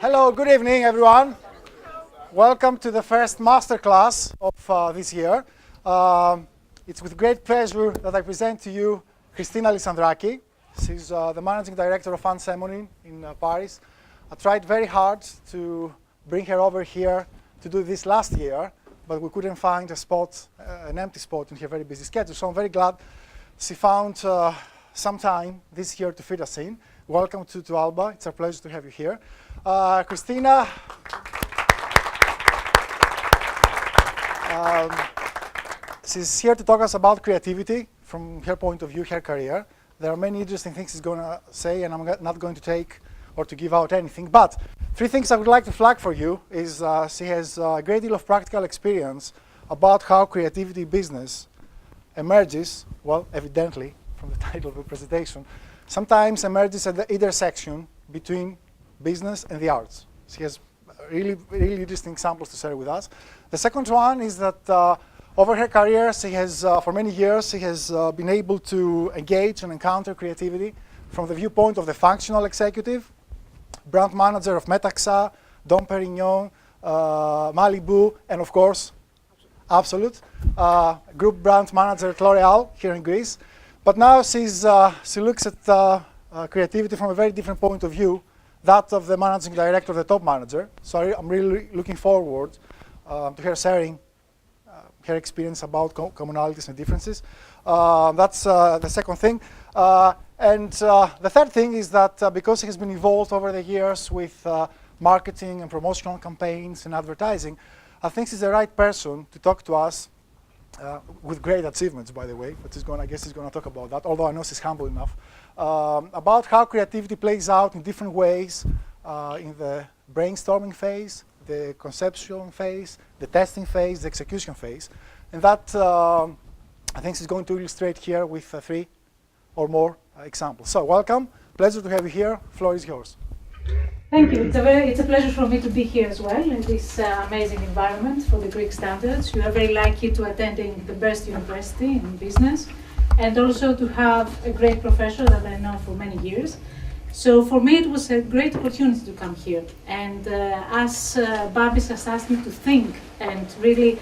Hello, good evening, everyone. Welcome to the first masterclass of this year. It's with great pleasure that I present to you Christina Allisandraki. She's the Managing Director of Anne Semonin in Paris. I tried very hard to bring her over here to do this last year, but we couldn't find a spot, an empty spot in her very busy schedule. So I'm very glad she found some time this year to fit us in. Welcome to ALBA. It's a pleasure to have you here. Christina, she's here to talk us about creativity from her point of view, her career. There are many interesting things she's going to say, and I'm not going to take or to give out anything. But three things I would like to flag for you is she has a great deal of practical experience about how creativity business emerges, well, evidently, from the title of the presentation, sometimes emerges at the intersection between business and the arts. She has really interesting examples to share with us. The second one is that over her career, she has, for many years, she has been able to engage and encounter creativity from the viewpoint of the functional executive, brand manager of Metaxa, Dom Perignon, Malibu, and of course, ABSOLUT, group brand manager at L'Oréal here in Greece. But now she looks at creativity from a very different point of view, that of the managing director, the top manager. So I'm really looking forward to her sharing her experience about commonalities and differences. That's the second thing. And the third thing is that because she has been involved over the years with marketing and promotional campaigns and advertising, I think she's the right person to talk to us with great achievements, by the way, but I guess she's going to talk about that, although I know she's humble enough, about how creativity plays out in different ways in the brainstorming phase, the conceptual phase, the testing phase, the execution phase. And that, I think she's going to illustrate here with 3 or more examples. So welcome, pleasure to have you here. Floor is yours. Thank you. It's a pleasure for me to be here as well in this amazing environment for the Greek standards. You are very lucky to attending the best university in business and also to have a great professor that I know for many years. So for me it was a great opportunity to come here. And as Babis has asked me to think and really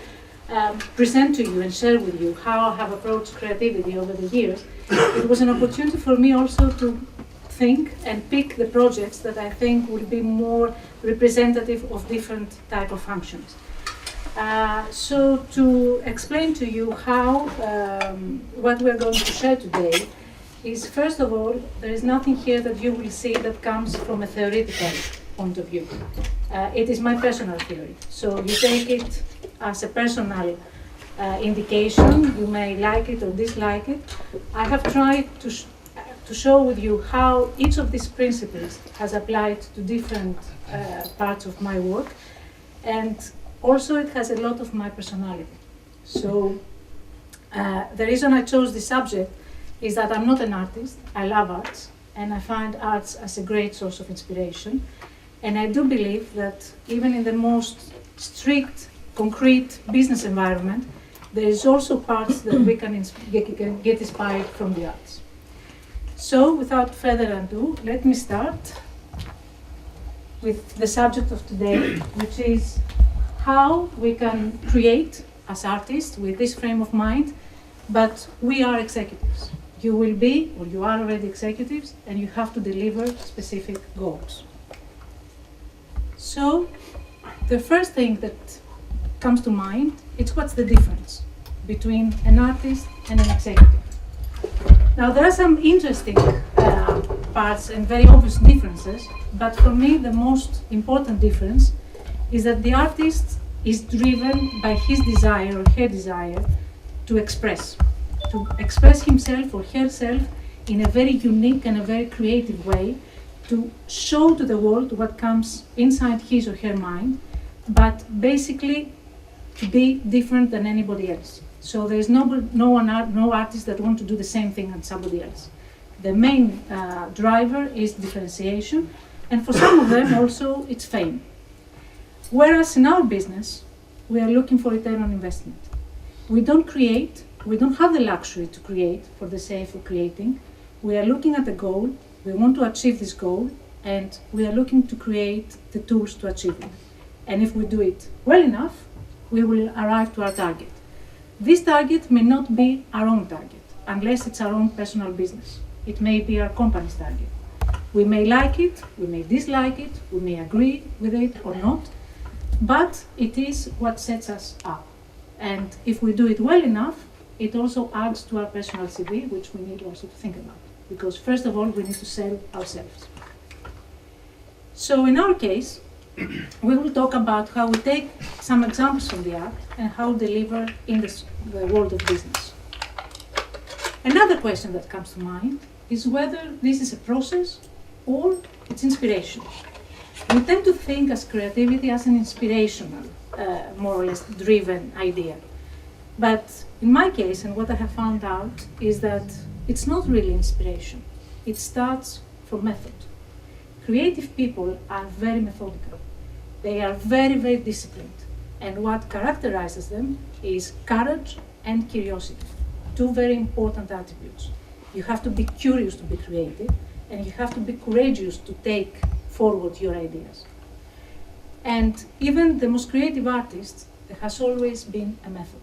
present to you and share with you how I have approached creativity over the years, it was an opportunity for me also to think and pick the projects that I think will be more representative of different type of functions. So to explain to you how what we're going to share today is, first of all, there is nothing here that you will see that comes from a theoretical point of view. It is my personal theory. So you take it as a personal indication. You may like it or dislike it. I have tried to show with you how each of these principles has applied to different parts of my work, and also it has a lot of my personality. So the reason I chose this subject is that I'm not an artist. I love arts, and I find arts as a great source of inspiration. And I do believe that even in the most strict, concrete business environment, there is also parts that we can get inspired from the arts. So, without further ado, let me start with the subject of today, which is how we can create as artists with this frame of mind, but we are executives. You will be, or you are already executives, and you have to deliver specific goals. So, the first thing that comes to mind is what's the difference between an artist and an executive. Now, there are some interesting parts and very obvious differences, but for me, the most important difference is that the artist is driven by his desire or her desire to express himself or herself in a very unique and a very creative way, to show to the world what comes inside his or her mind, but basically to be different than anybody else. So there is no artist that wants to do the same thing as somebody else. The main driver is differentiation, and for some of them also it's fame. Whereas in our business, we are looking for return on investment. We don't have the luxury to create for the sake of creating. We are looking at the goal, we want to achieve this goal, and we are looking to create the tools to achieve it. And if we do it well enough, we will arrive to our target. This target may not be our own target, unless it's our own personal business. It may be our company's target. We may like it, we may dislike it, we may agree with it or not, but it is what sets us up. And if we do it well enough, it also adds to our personal CV, which we need also to think about. Because first of all, we need to sell ourselves. So in our case, we will talk about how we take some examples from the art and how we deliver in the world of business. Another question that comes to mind is whether this is a process or it's inspiration. We tend to think as creativity as an inspirational, more or less driven idea. But in my case, and what I have found out, is that it's not really inspiration. It starts from method. Creative people are very methodical. They are very, very disciplined. And what characterizes them is courage and curiosity, two very important attributes. You have to be curious to be creative, and you have to be courageous to take forward your ideas. And even the most creative artists, there has always been a method.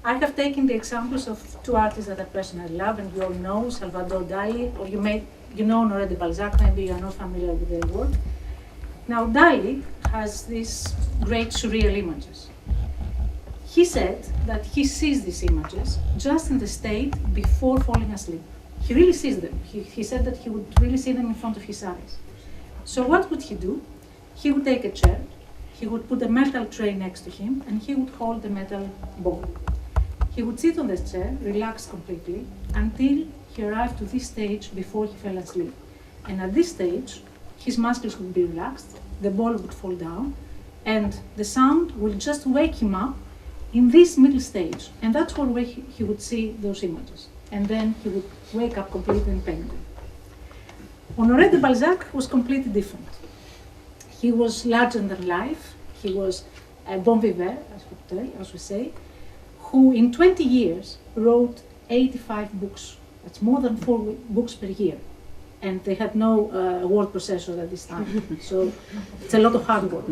I have taken the examples of two artists that I personally love, and you all know, Salvador Dali, or you know Honoré de Balzac, maybe you are not familiar with their work. Now, Dali has these great surreal images. He said that he sees these images just in the state before falling asleep. He really sees them. He said that he would really see them in front of his eyes. So what would he do? He would take a chair, he would put a metal tray next to him, and he would hold the metal ball. He would sit on the chair, relax completely, until he arrived to this stage before he fell asleep. And at this stage, his muscles would be relaxed, the ball would fall down, and the sound will just wake him up in this middle stage. And that's where he would see those images. And then he would wake up completely and paint them. Honoré de Balzac was completely different. He was larger than life. He was a bon vivant, as we say, who in 20 years wrote 85 books. That's more than 4 books per year. And they had no word processor at this time. So it's a lot of hard work.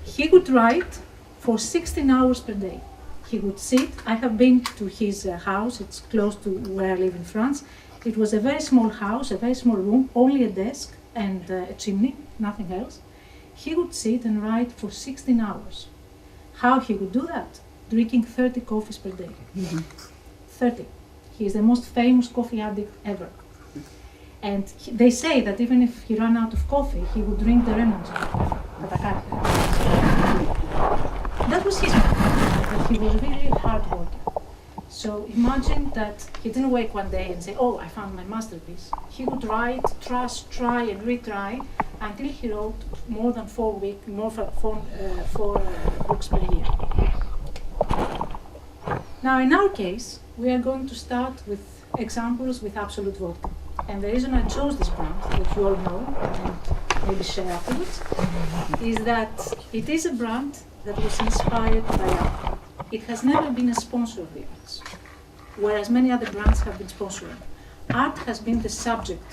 He would write for 16 hours per day. He would sit. I have been to his house. It's close to where I live in France. It was a very small house, a very small room, only a desk and a chimney, nothing else. He would sit and write for 16 hours. How he would do that? Drinking 30 coffees per day. 30. He is the most famous coffee addict ever. And they say that even if he ran out of coffee, he would drink the remnants of coffee. That was his method, but he was really hard working. So imagine that he didn't wake one day and say, oh, I found my masterpiece. He would write, trust, try and retry until he wrote more than 4 books per year. Now, in our case, we are going to start with examples with ABSOLUT vodka. And the reason I chose this brand, that you all know, and maybe share afterwards, is that it is a brand that was inspired by art. It has never been a sponsor of the arts, whereas many other brands have been sponsoring. Art has been the subject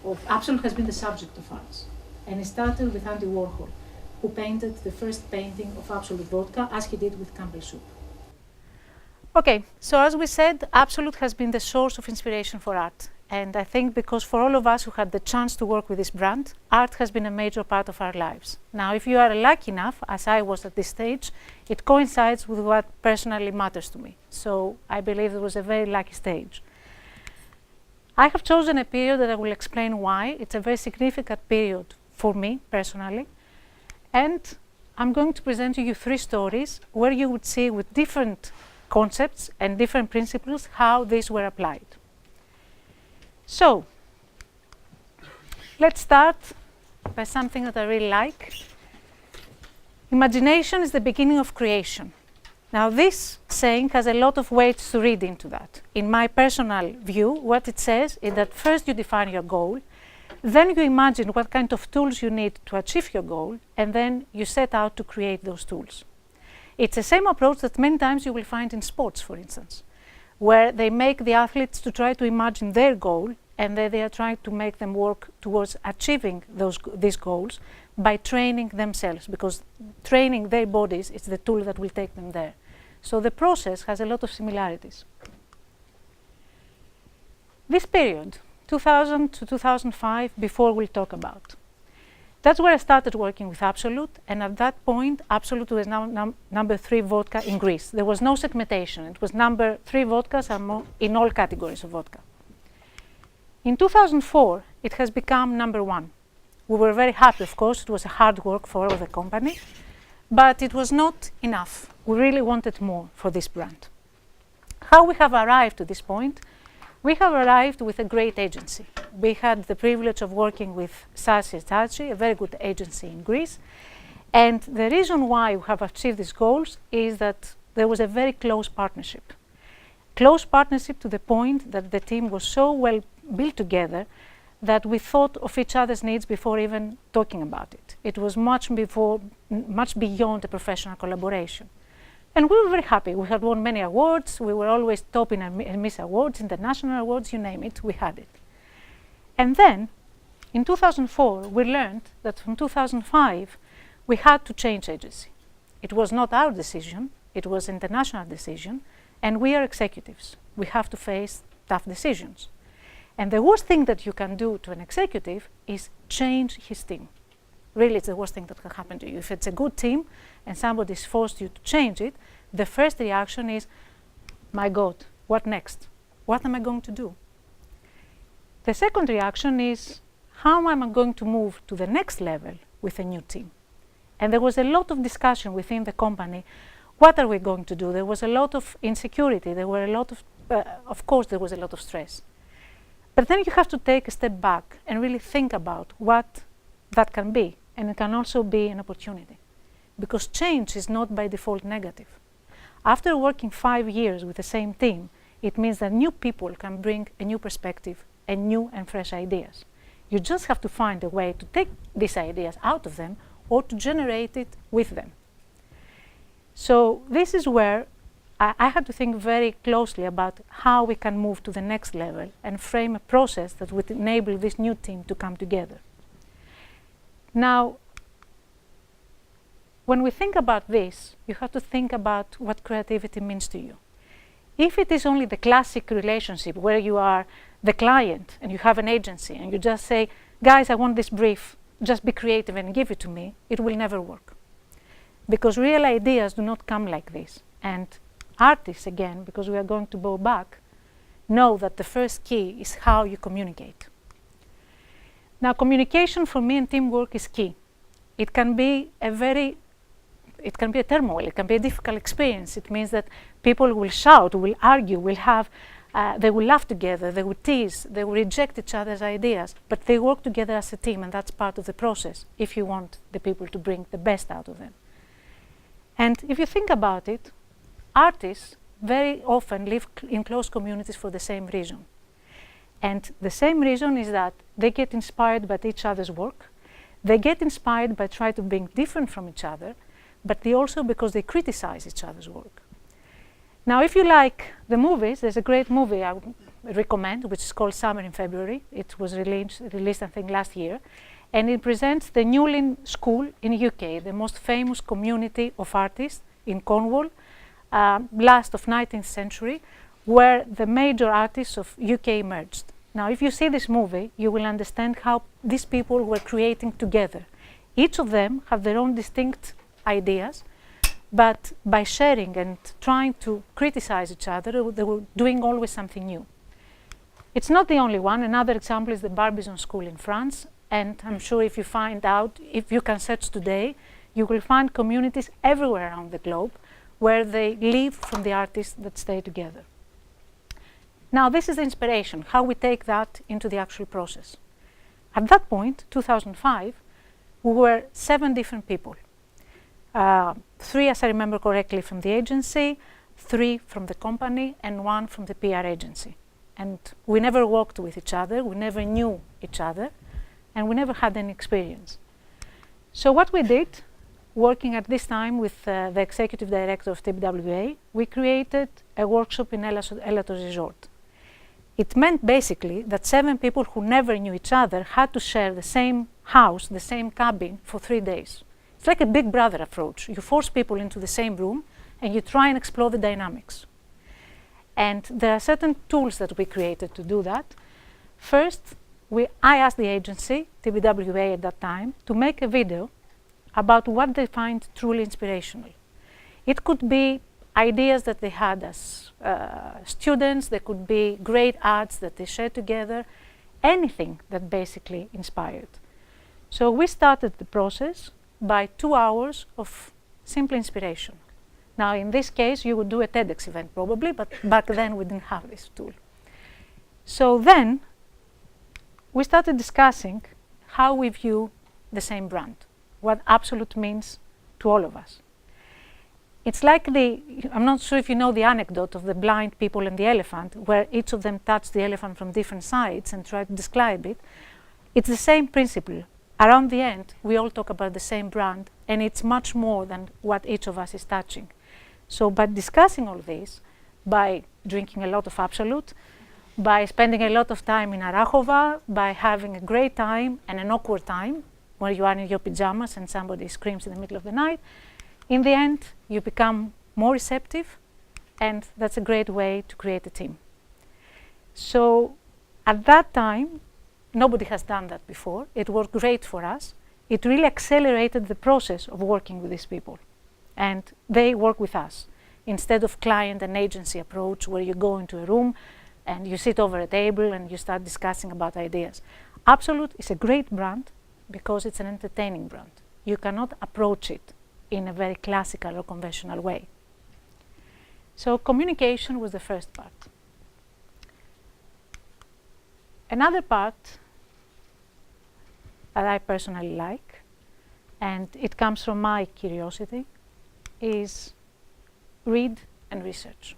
of, ABSOLUT has been the subject of arts. And it started with Andy Warhol, who painted the first painting of ABSOLUT vodka, as he did with Campbell soup. Okay, so as we said, ABSOLUT has been the source of inspiration for art. And I think because for all of us who had the chance to work with this brand, art has been a major part of our lives. Now, if you are lucky enough, as I was at this stage, it coincides with what personally matters to me. So I believe it was a very lucky stage. I have chosen a period that I will explain why. It's a very significant period for me personally. And I'm going to present to you 3 stories where you would see with different concepts and different principles how these were applied. So, let's start by something that I really like. Imagination is the beginning of creation. Now, this saying has a lot of weights to read into that. In my personal view, what it says is that first you define your goal, then you imagine what kind of tools you need to achieve your goal, and then you set out to create those tools. It's the same approach that many times you will find in sports, for instance, where they make the athletes to try to imagine their goal and they are trying to make them work towards achieving these goals by training themselves, because training their bodies is the tool that will take them there. So the process has a lot of similarities. This period, 2000 to 2005, before we'll talk about. That's where I started working with ABSOLUT, and at that point, ABSOLUT was now number 3 vodka in Greece. There was no segmentation. It was number 3 vodkas in all categories of vodka. In 2004, it has become number 1. We were very happy, of course. It was hard work for the company, but it was not enough. We really wanted more for this brand. How we have arrived to this point? We have arrived with a great agency. We had the privilege of working with Alissandraki, a very good agency in Greece. And the reason why we have achieved these goals is that there was a very close partnership. Close partnership to the point that the team was so well built together that we thought of each other's needs before even talking about it. It was much beyond a professional collaboration. And we were very happy. We had won many awards. We were always top in Miss Awards, international awards, you name it, we had it. And then, in 2004, we learned that from 2005, we had to change agency. It was not our decision, it was an international decision, and we are executives. We have to face tough decisions. And the worst thing that you can do to an executive is change his team. Really, it's the worst thing that can happen to you. If it's a good team and somebody is forced you to change it, the first reaction is, my God, what next? What am I going to do? The second reaction is, how am I going to move to the next level with a new team? And there was a lot of discussion within the company. What are we going to do? There was a lot of insecurity. There were a lot of course, there was a lot of stress. But then you have to take a step back and really think about what that can be. And it can also be an opportunity, because change is not by default negative. After working 5 years with the same team, it means that new people can bring a new perspective and new and fresh ideas. You just have to find a way to take these ideas out of them or to generate it with them. So this is where I had to think very closely about how we can move to the next level and frame a process that would enable this new team to come together. Now, when we think about this, you have to think about what creativity means to you. If it is only the classic relationship where you are the client and you have an agency and you just say, guys, I want this brief, just be creative and give it to me, it will never work. Because real ideas do not come like this. And artists, again, because we are going to go back, know that the first key is how you communicate. Now, communication for me and teamwork is key. It can be a turmoil, it can be a difficult experience. It means that people will shout, will argue, they will laugh together, they will tease, they will reject each other's ideas, but they work together as a team, and that's part of the process if you want the people to bring the best out of them. And if you think about it, artists very often live in close communities for the same reason. And the same reason is that they get inspired by each other's work. They get inspired by trying to being different from each other, but they also because they criticize each other's work. Now, if you like the movies, there's a great movie I would recommend, which is called Summer in February. It was released I think last year, and it presents the Newlyn School in UK, the most famous community of artists in Cornwall, last of 19th century, where the major artists of UK emerged. Now, if you see this movie, you will understand how these people were creating together. Each of them have their own distinct ideas, but by sharing and trying to criticize each other, they were doing always something new. It's not the only one. Another example is the Barbizon School in France, and I'm sure if you find out, if you can search today, you will find communities everywhere around the globe where they live from the artists that stay together. Now, this is the inspiration, how we take that into the actual process. At that point, 2005, we were 7 different people. 3, as I remember correctly, from the agency, 3 from the company, and 1 from the PR agency. And we never worked with each other, we never knew each other, and we never had any experience. So what we did, working at this time with the executive director of TBWA, we created a workshop in Elatos Resort. It meant basically that 7 people who never knew each other had to share the same house, the same cabin for 3 days. It's like a Big Brother approach. You force people into the same room and you try and explore the dynamics. And there are certain tools that we created to do that. First, I asked the agency, TBWA at that time, to make a video about what they find truly inspirational. It could be ideas that they had as students, there could be great arts that they shared together, anything that basically inspired. So we started the process by 2 hours of simple inspiration. Now in this case you would do a TEDx event probably, but back then we didn't have this tool. So then we started discussing how we view the same brand, what ABSOLUT means to all of us. It's like I'm not sure if you know the anecdote of the blind people and the elephant, where each of them touched the elephant from different sides and tried to describe it. It's the same principle. Around the end, we all talk about the same brand, and it's much more than what each of us is touching. So by discussing all this, by drinking a lot of ABSOLUT, by spending a lot of time in Arachova, by having a great time and an awkward time, where you are in your pajamas and somebody screams in the middle of the night, in the end, you become more receptive, and that's a great way to create a team. So at that time, nobody has done that before. It worked great for us. It really accelerated the process of working with these people. And they work with us. Instead of client and agency approach, where you go into a room and you sit over a table and you start discussing about ideas. ABSOLUT is a great brand because it's an entertaining brand. You cannot approach it in a very classical or conventional way. So communication was the first part. Another part that I personally like, and it comes from my curiosity, is read and research.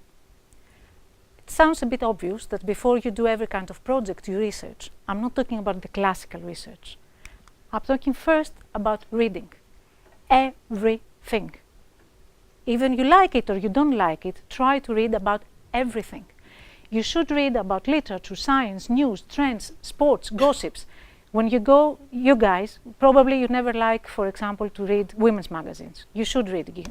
It sounds a bit obvious that before you do every kind of project, you research. I'm not talking about the classical research. I'm talking first about reading. Everything. Even you like it or you don't like it, try to read about everything. You should read about literature, science, news, trends, sports, gossips. When you go, you guys, probably you never like, for example, to read women's magazines. You should read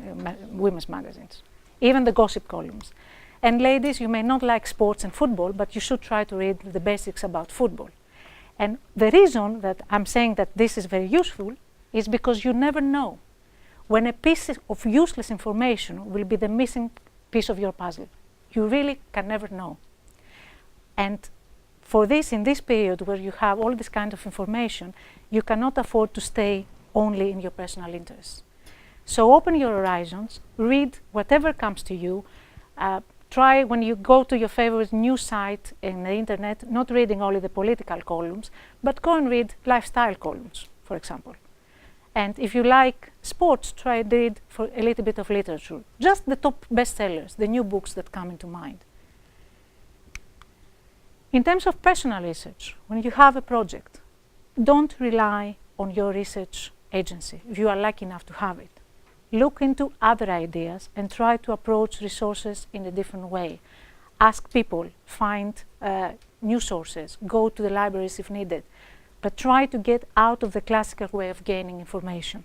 women's magazines, even the gossip columns. And ladies, you may not like sports and football, but you should try to read the basics about football. And the reason that I'm saying that this is very useful is because you never know when a piece of useless information will be the missing piece of your puzzle. You really can never know. And for this, in this period where you have all this kind of information, you cannot afford to stay only in your personal interests. So open your horizons, read whatever comes to you. Try when you go to your favorite news site in the internet, not reading only the political columns, but go and read lifestyle columns, for example. And if you like sports, try to read for a little bit of literature. Just the top bestsellers, the new books that come into mind. In terms of personal research, when you have a project, don't rely on your research agency if you are lucky enough to have it. Look into other ideas and try to approach resources in a different way. Ask people, find new sources, go to the libraries if needed, but try to get out of the classical way of gaining information.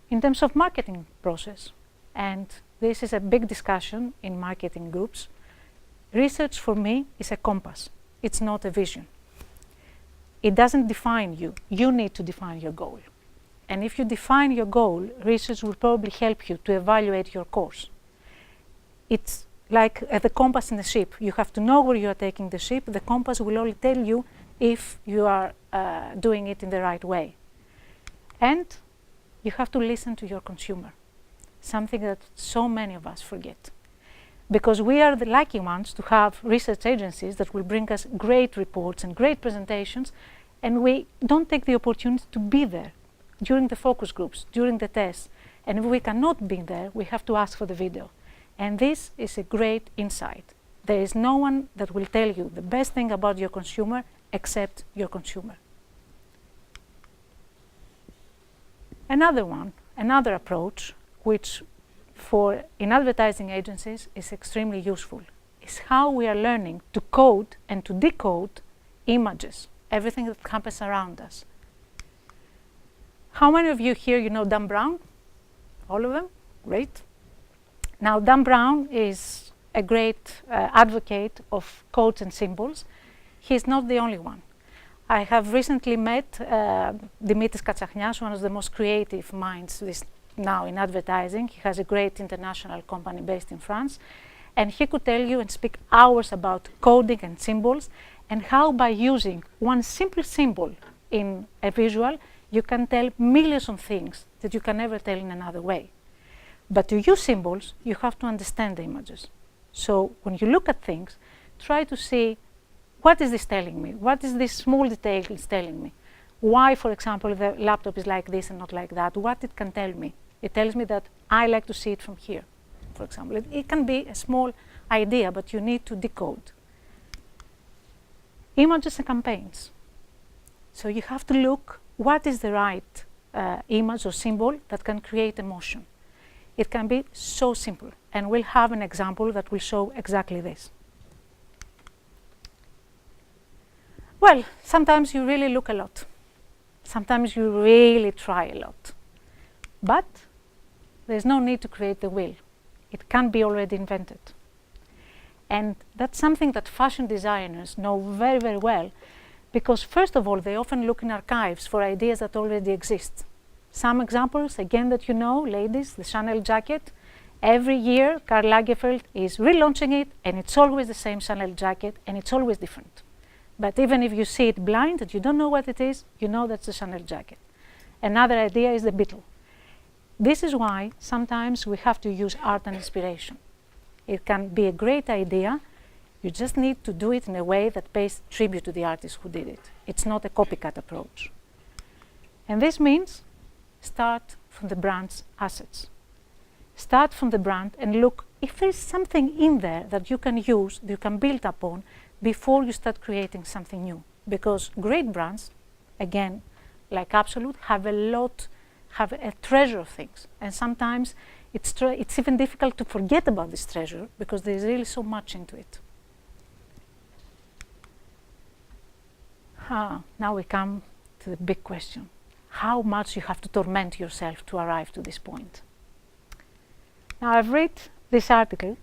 In terms of marketing process, and this is a big discussion in marketing groups, research for me is a compass. It's not a vision. It doesn't define you. You need to define your goal. And if you define your goal, research will probably help you to evaluate your course. It's like the compass in the ship. You have to know where you are taking the ship. The compass will only tell you if you are doing it in the right way. And you have to listen to your consumer, something that so many of us forget. Because we are the lucky ones to have research agencies that will bring us great reports and great presentations, and we don't take the opportunity to be there during the focus groups, during the tests. And if we cannot be there, we have to ask for the video. And this is a great insight. There is no one that will tell you the best thing about your consumer except your consumer. Another approach, which in advertising agencies is extremely useful, is how we are learning to code and to decode images, everything that happens around us. How many of you here you know Dan Brown? All of them? Great. Now, Dan Brown is a great advocate of codes and symbols. He's not the only one. I have recently met Dimitris Katsachnias, one of the most creative minds now in advertising. He has a great international company based in France. And he could tell you and speak hours about coding and symbols and how by using one simple symbol in a visual, you can tell millions of things that you can never tell in another way. But to use symbols, you have to understand the images. So when you look at things, try to see, what is this telling me? What is this small detail is telling me? Why, for example, the laptop is like this and not like that? What it can tell me? It tells me that I like to see it from here, for example. It can be a small idea, but you need to decode. Images and campaigns. So you have to look, what is the right image or symbol that can create emotion? It can be so simple, and we'll have an example that will show exactly this. Well, sometimes you really look a lot. Sometimes you really try a lot. But there's no need to create the wheel. It can be already invented. And that's something that fashion designers know very, very well, because first of all, they often look in archives for ideas that already exist. Some examples, again, that you know, ladies, the Chanel jacket. Every year, Karl Lagerfeld is relaunching it, and it's always the same Chanel jacket, and it's always different. But even if you see it blind, that you don't know what it is, you know that's the Chanel jacket. Another idea is the Beetle. This is why sometimes we have to use art and inspiration. It can be a great idea. You just need to do it in a way that pays tribute to the artist who did it. It's not a copycat approach. And this means start from the brand's assets. Start from the brand and look if there is something in there that you can use, that you can build upon before you start creating something new. Because great brands, again, like ABSOLUT, have a treasure of things. And sometimes it's even difficult to forget about this treasure because there's really so much into it. Now we come to the big question. How much you have to torment yourself to arrive to this point. Now I've read this article,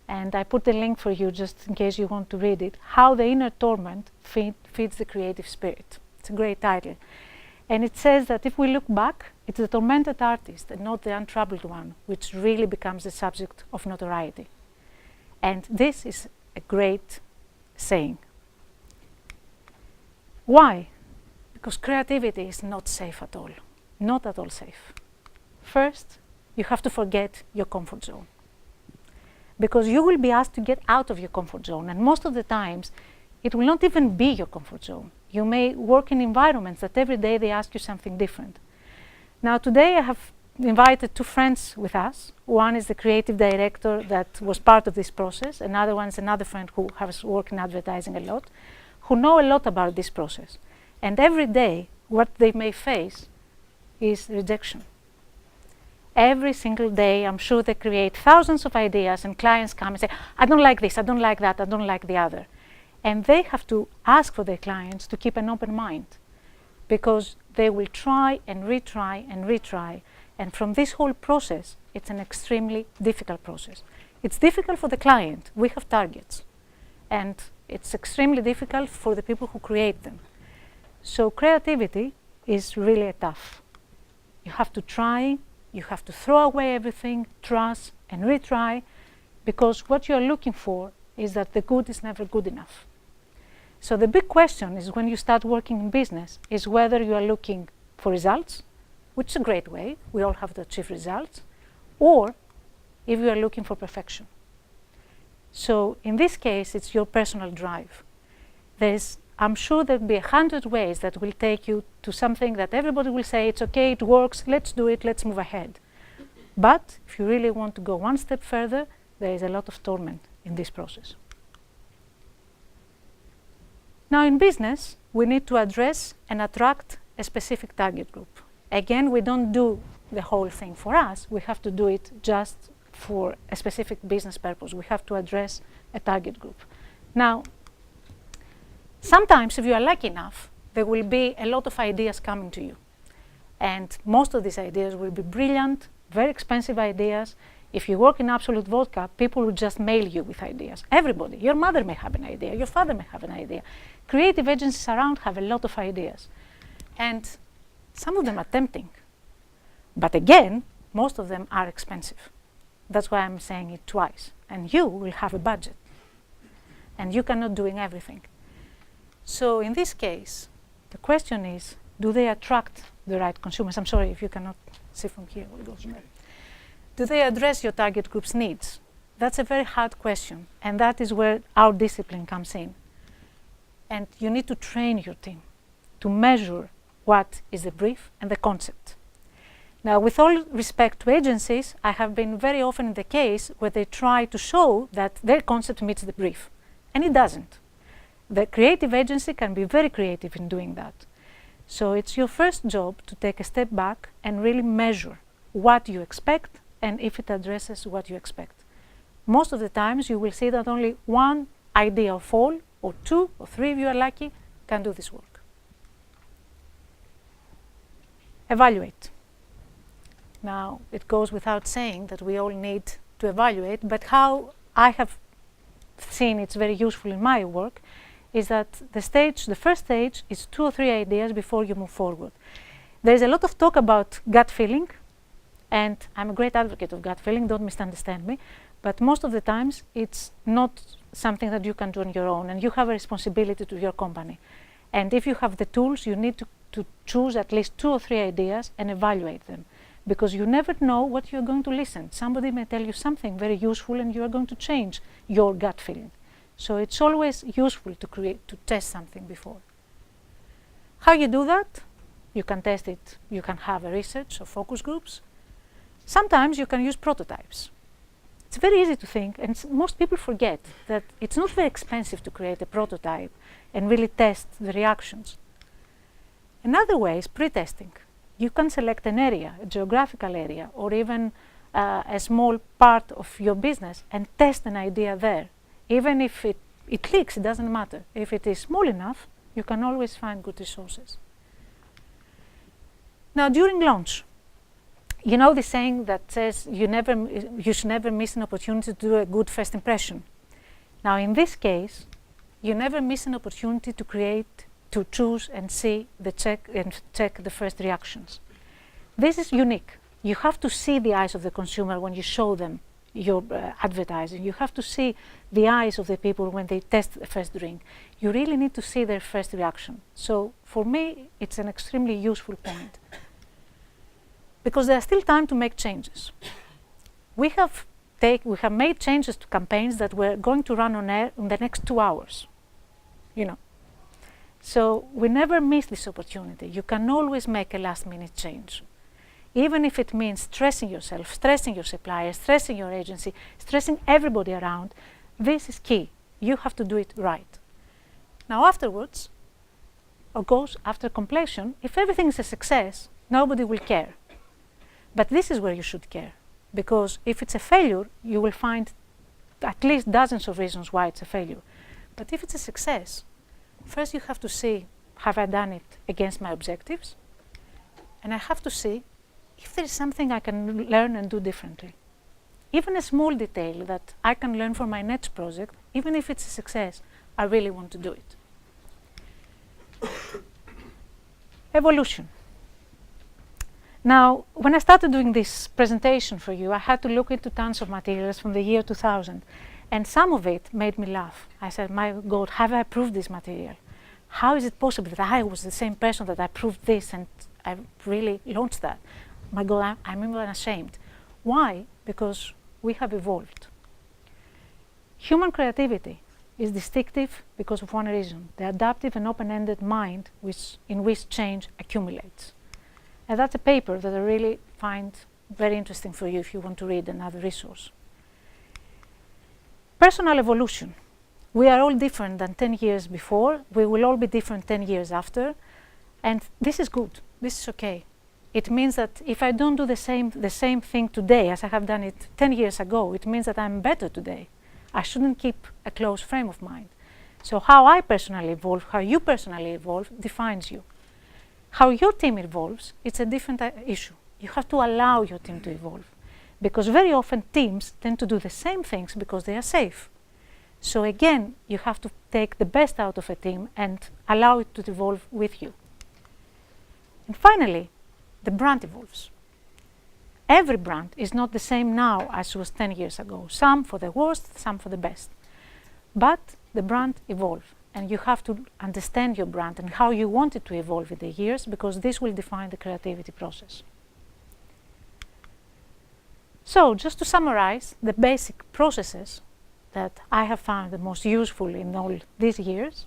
and I put the link for you just in case you want to read it, How the Inner Torment Feeds the Creative Spirit. It's a great title. And it says that if we look back, it's the tormented artist and not the untroubled one which really becomes the subject of notoriety. And this is a great saying. Why? Because creativity is not safe at all. Not at all safe. First, you have to forget your comfort zone. Because you will be asked to get out of your comfort zone, and most of the times it will not even be your comfort zone. You may work in environments that every day they ask you something different. Now today I have invited two friends with us. One is the creative director that was part of this process. Another one is another friend who has worked in advertising a lot, who know a lot about this process. And every day what they may face is rejection. Every single day, I'm sure they create thousands of ideas and clients come and say, I don't like this, I don't like that, I don't like the other. And they have to ask for their clients to keep an open mind because they will try and retry and retry. And from this whole process, it's an extremely difficult process. It's difficult for the client. We have targets. And it's extremely difficult for the people who create them. So creativity is really tough. You have to try. You have to throw away everything, trust, and retry, because what you are looking for is that the good is never good enough. So the big question is when you start working in business is whether you are looking for results, which is a great way, we all have to achieve results, or if you are looking for perfection. So in this case, it's your personal drive. I'm sure there'll be 100 ways that will take you to something that everybody will say, it's okay, it works, let's do it, let's move ahead. But if you really want to go one step further, there is a lot of torment in this process. Now in business, we need to address and attract a specific target group. Again, we don't do the whole thing for us, we have to do it just for a specific business purpose. We have to address a target group. Now, sometimes if you are lucky enough, there will be a lot of ideas coming to you. And most of these ideas will be brilliant, very expensive ideas. If you work in Absolut Vodka, people will just mail you with ideas. Everybody. Your mother may have an idea. Your father may have an idea. Creative agencies around have a lot of ideas. And some of them are tempting. But again, most of them are expensive. That's why I'm saying it twice. And you will have a budget. And you cannot do everything. So in this case, the question is, do they attract the right consumers? I'm sorry if you cannot see from here. We'll go from there. Do they address your target group's needs? That's a very hard question, and that is where our discipline comes in. And you need to train your team to measure what is the brief and the concept. Now, with all respect to agencies, I have been very often in the case where they try to show that their concept meets the brief, and it doesn't. The creative agency can be very creative in doing that. So it's your first job to take a step back and really measure what you expect and if it addresses what you expect. Most of the times you will see that only one idea of all, or two or three if you are lucky, can do this work. Evaluate. Now, it goes without saying that we all need to evaluate, but how I have seen it's very useful in my work is that the first stage is 2 or 3 ideas before you move forward. There is a lot of talk about gut feeling, and I'm a great advocate of gut feeling, don't misunderstand me, but most of the times it's not something that you can do on your own, and you have a responsibility to your company. And if you have the tools, you need to choose at least 2 or 3 ideas and evaluate them, because you never know what you're going to listen. Somebody may tell you something very useful and you are going to change your gut feeling. So it's always useful to test something before. How you do that? You can test it, you can have a research or focus groups. Sometimes you can use prototypes. It's very easy to think, and most people forget that it's not very expensive to create a prototype and really test the reactions. Another way is pre-testing. You can select an area, a geographical area, or even a small part of your business and test an idea there. Even if it clicks, it doesn't matter. If it is small enough, you can always find good resources. Now, during launch, you know the saying that says you should never miss an opportunity to do a good first impression. Now, in this case, you never miss an opportunity to choose and check the first reactions. This is unique. You have to see the eyes of the consumer when you show them your advertising. You have to see the eyes of the people when they test the first drink. You really need to see their first reaction. So for me, it's an extremely useful point. Because there's still time to make changes. We have made changes to campaigns that were going to run on air in the next 2 hours. You know. So we never miss this opportunity. You can always make a last-minute change. Even if it means stressing yourself, stressing your suppliers, stressing your agency, stressing everybody around, this is key. You have to do it right. Now afterwards, of course, after completion, if everything is a success, nobody will care. But this is where you should care, because if it's a failure, you will find at least dozens of reasons why it's a failure. But if it's a success, first you have to see, have I done it against my objectives? And I have to see if there is something I can learn and do differently. Even a small detail that I can learn from my next project, even if it's a success, I really want to do it. Evolution. Now, when I started doing this presentation for you, I had to look into tons of materials from the year 2000, and some of it made me laugh. I said, my God, have I approved this material? How is it possible that I was the same person that approved this and I really launched that? My God, I'm even ashamed. Why? Because we have evolved. Human creativity is distinctive because of one reason, the adaptive and open-ended mind in which change accumulates. And that's a paper that I really find very interesting for you if you want to read another resource. Personal evolution. We are all different than 10 years before. We will all be different 10 years after. And this is good. This is okay. it means that if I don't do the same thing today as I have done it 10 years ago, it means that I'm better today. I shouldn't keep a close frame of mind. So how I personally evolve, how you personally evolve, defines you. How your team evolves, it's a different issue. You have to allow your team to evolve. Because very often teams tend to do the same things because they are safe. So again, you have to take the best out of a team and allow it to evolve with you. And finally, the brand evolves. Every brand is not the same now as it was 10 years ago. Some for the worst, some for the best. But the brand evolves, and you have to understand your brand and how you want it to evolve in the years, because this will define the creativity process. So, just to summarize the basic processes that I have found the most useful in all these years.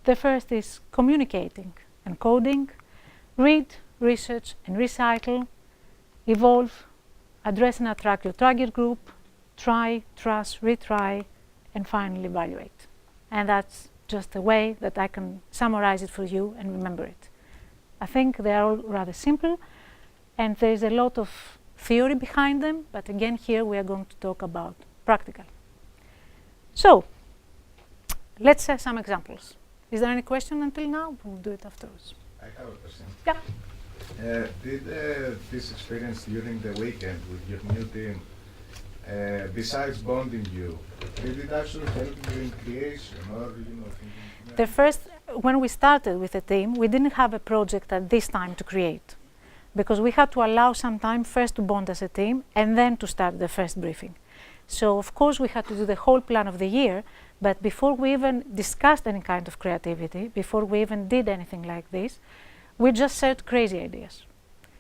The first is communicating and coding, read, research and recycle, evolve, address and attract your target group, try, trust, retry, and finally evaluate. And that's just a way that I can summarize it for you and remember it. I think they are all rather simple, and there's a lot of theory behind them, but again here we are going to talk about practical. So, let's have some examples. Is there any question until now? We'll do it afterwards. I have a question. Yeah. Did this experience during the weekend with your new team, besides bonding you, did it actually help you in creation or, thinking? The first, when we started with the team, we didn't have a project at this time to create, because we had to allow some time first to bond as a team and then to start the first briefing. So of course we had to do the whole plan of the year, but before we even discussed any kind of creativity, before we even did anything like this, we just said crazy ideas.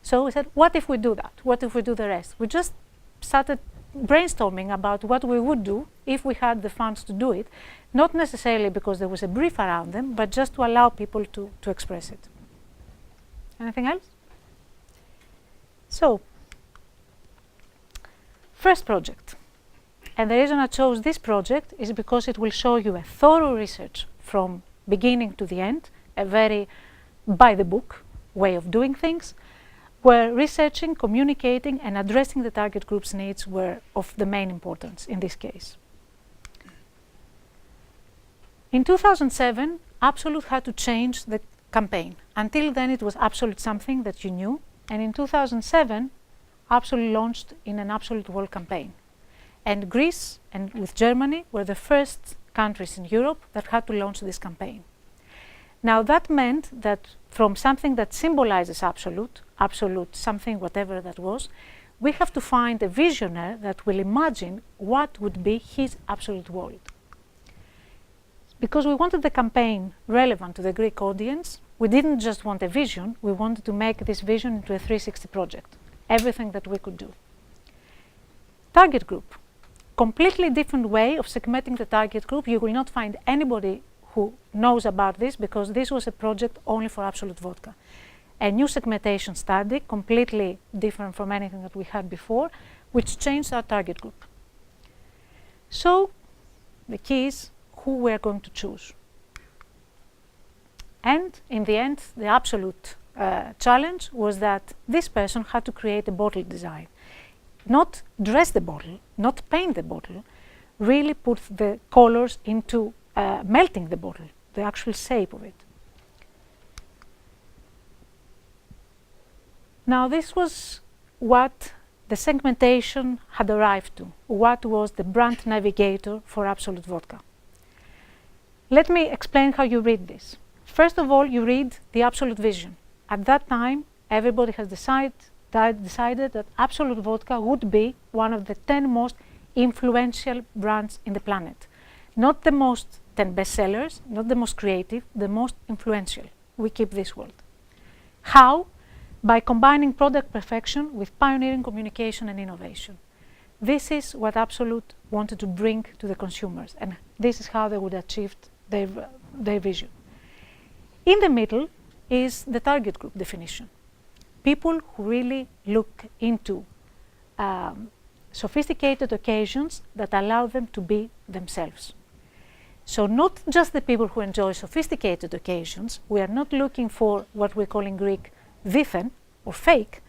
So we said, what if we do that? What if we do the rest? We just started brainstorming about what we would do if we had the funds to do it, not necessarily because there was a brief around them, but just to allow people to express it. Anything else? So, first project. And the reason I chose this project is because it will show you a thorough research from beginning to the end, a very by-the-book way of doing things, where researching, communicating, and addressing the target group's needs were of the main importance in this case. In 2007, ABSOLUT had to change the campaign. Until then, it was ABSOLUT something that you knew, and in 2007, ABSOLUT launched in an ABSOLUT World campaign. And Greece and with Germany were the first countries in Europe that had to launch this campaign. Now that meant that from something that symbolizes ABSOLUT, something whatever that was, we have to find a visionary that will imagine what would be his ABSOLUT world. Because we wanted the campaign relevant to the Greek audience, we didn't just want a vision, we wanted to make this vision into a 360 project, everything that we could do. Target group. Completely different way of segmenting the target group. You will not find anybody who knows about this, because this was a project only for ABSOLUT Vodka. A new segmentation study, completely different from anything that we had before, which changed our target group. So the key is who we're going to choose. And in the end, the ABSOLUT challenge was that this person had to create a bottle design. Not dress the bottle, not paint the bottle, really put the colors into melting the bottle, the actual shape of it. Now this was what the segmentation had arrived to, what was the brand navigator for ABSOLUT Vodka. Let me explain how you read this. First of all, you read the ABSOLUT vision. At that time, everybody has decided that ABSOLUT Vodka would be one of the 10 most influential brands in the planet. Not the most 10 bestsellers, not the most creative, the most influential. We keep this word. How? By combining product perfection with pioneering communication and innovation. This is what ABSOLUT wanted to bring to the consumers, and this is how they would achieve their vision. In the middle is the target group definition. People who really look into sophisticated occasions that allow them to be themselves. So not just the people who enjoy sophisticated occasions. We are not looking for what we call in Greek dithen, or fake.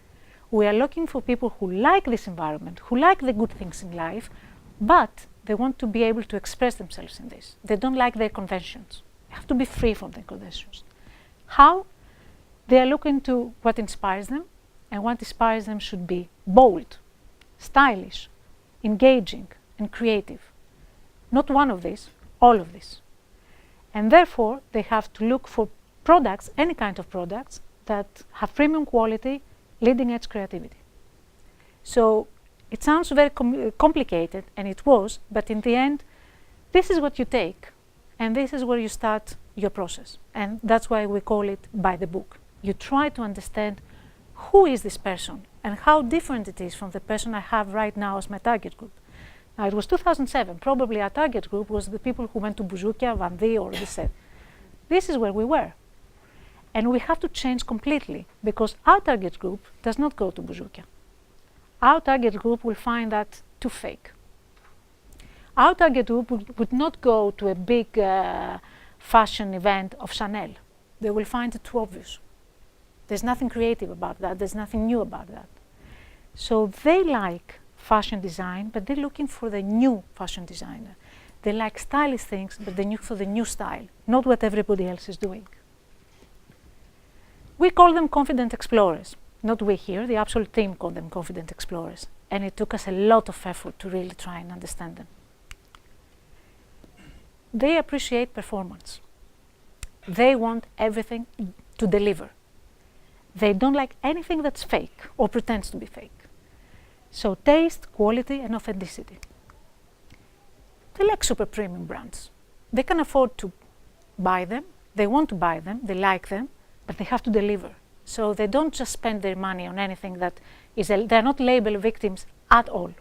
We are looking for people who like this environment, who like the good things in life, but they want to be able to express themselves in this. They don't like their conventions. They have to be free from their conventions. How? They are looking to what inspires them, and what inspires them should be bold, stylish, engaging, and creative. Not one of these, all of this. And therefore, they have to look for products, any kind of products, that have premium quality, leading edge creativity. So it sounds very complicated, and it was, but in the end, this is what you take, and this is where you start your process. And that's why we call it by the book. You try to understand who is this person and how different it is from the person I have right now as my target group. Now, it was 2007. Probably our target group was the people who went to Bouzoukia, Vendée, or Lisset. This is where we were. And we have to change completely, because our target group does not go to Bouzoukia. Our target group will find that too fake. Our target group would not go to a big fashion event of Chanel. They will find it too obvious. There's nothing creative about that. There's nothing new about that. So they like fashion design, but they're looking for the new fashion designer. They like stylish things, but they look for the new style, not what everybody else is doing. We call them confident explorers. Not we here, the ABSOLUT team called them confident explorers. And it took us a lot of effort to really try and understand them. They appreciate performance. They want everything to deliver. They don't like anything that's fake or pretends to be fake. So taste, quality, and authenticity. They like super premium brands. They can afford to buy them, they want to buy them, they like them, but they have to deliver. So they don't just spend their money on anything that is, they're not label victims at all.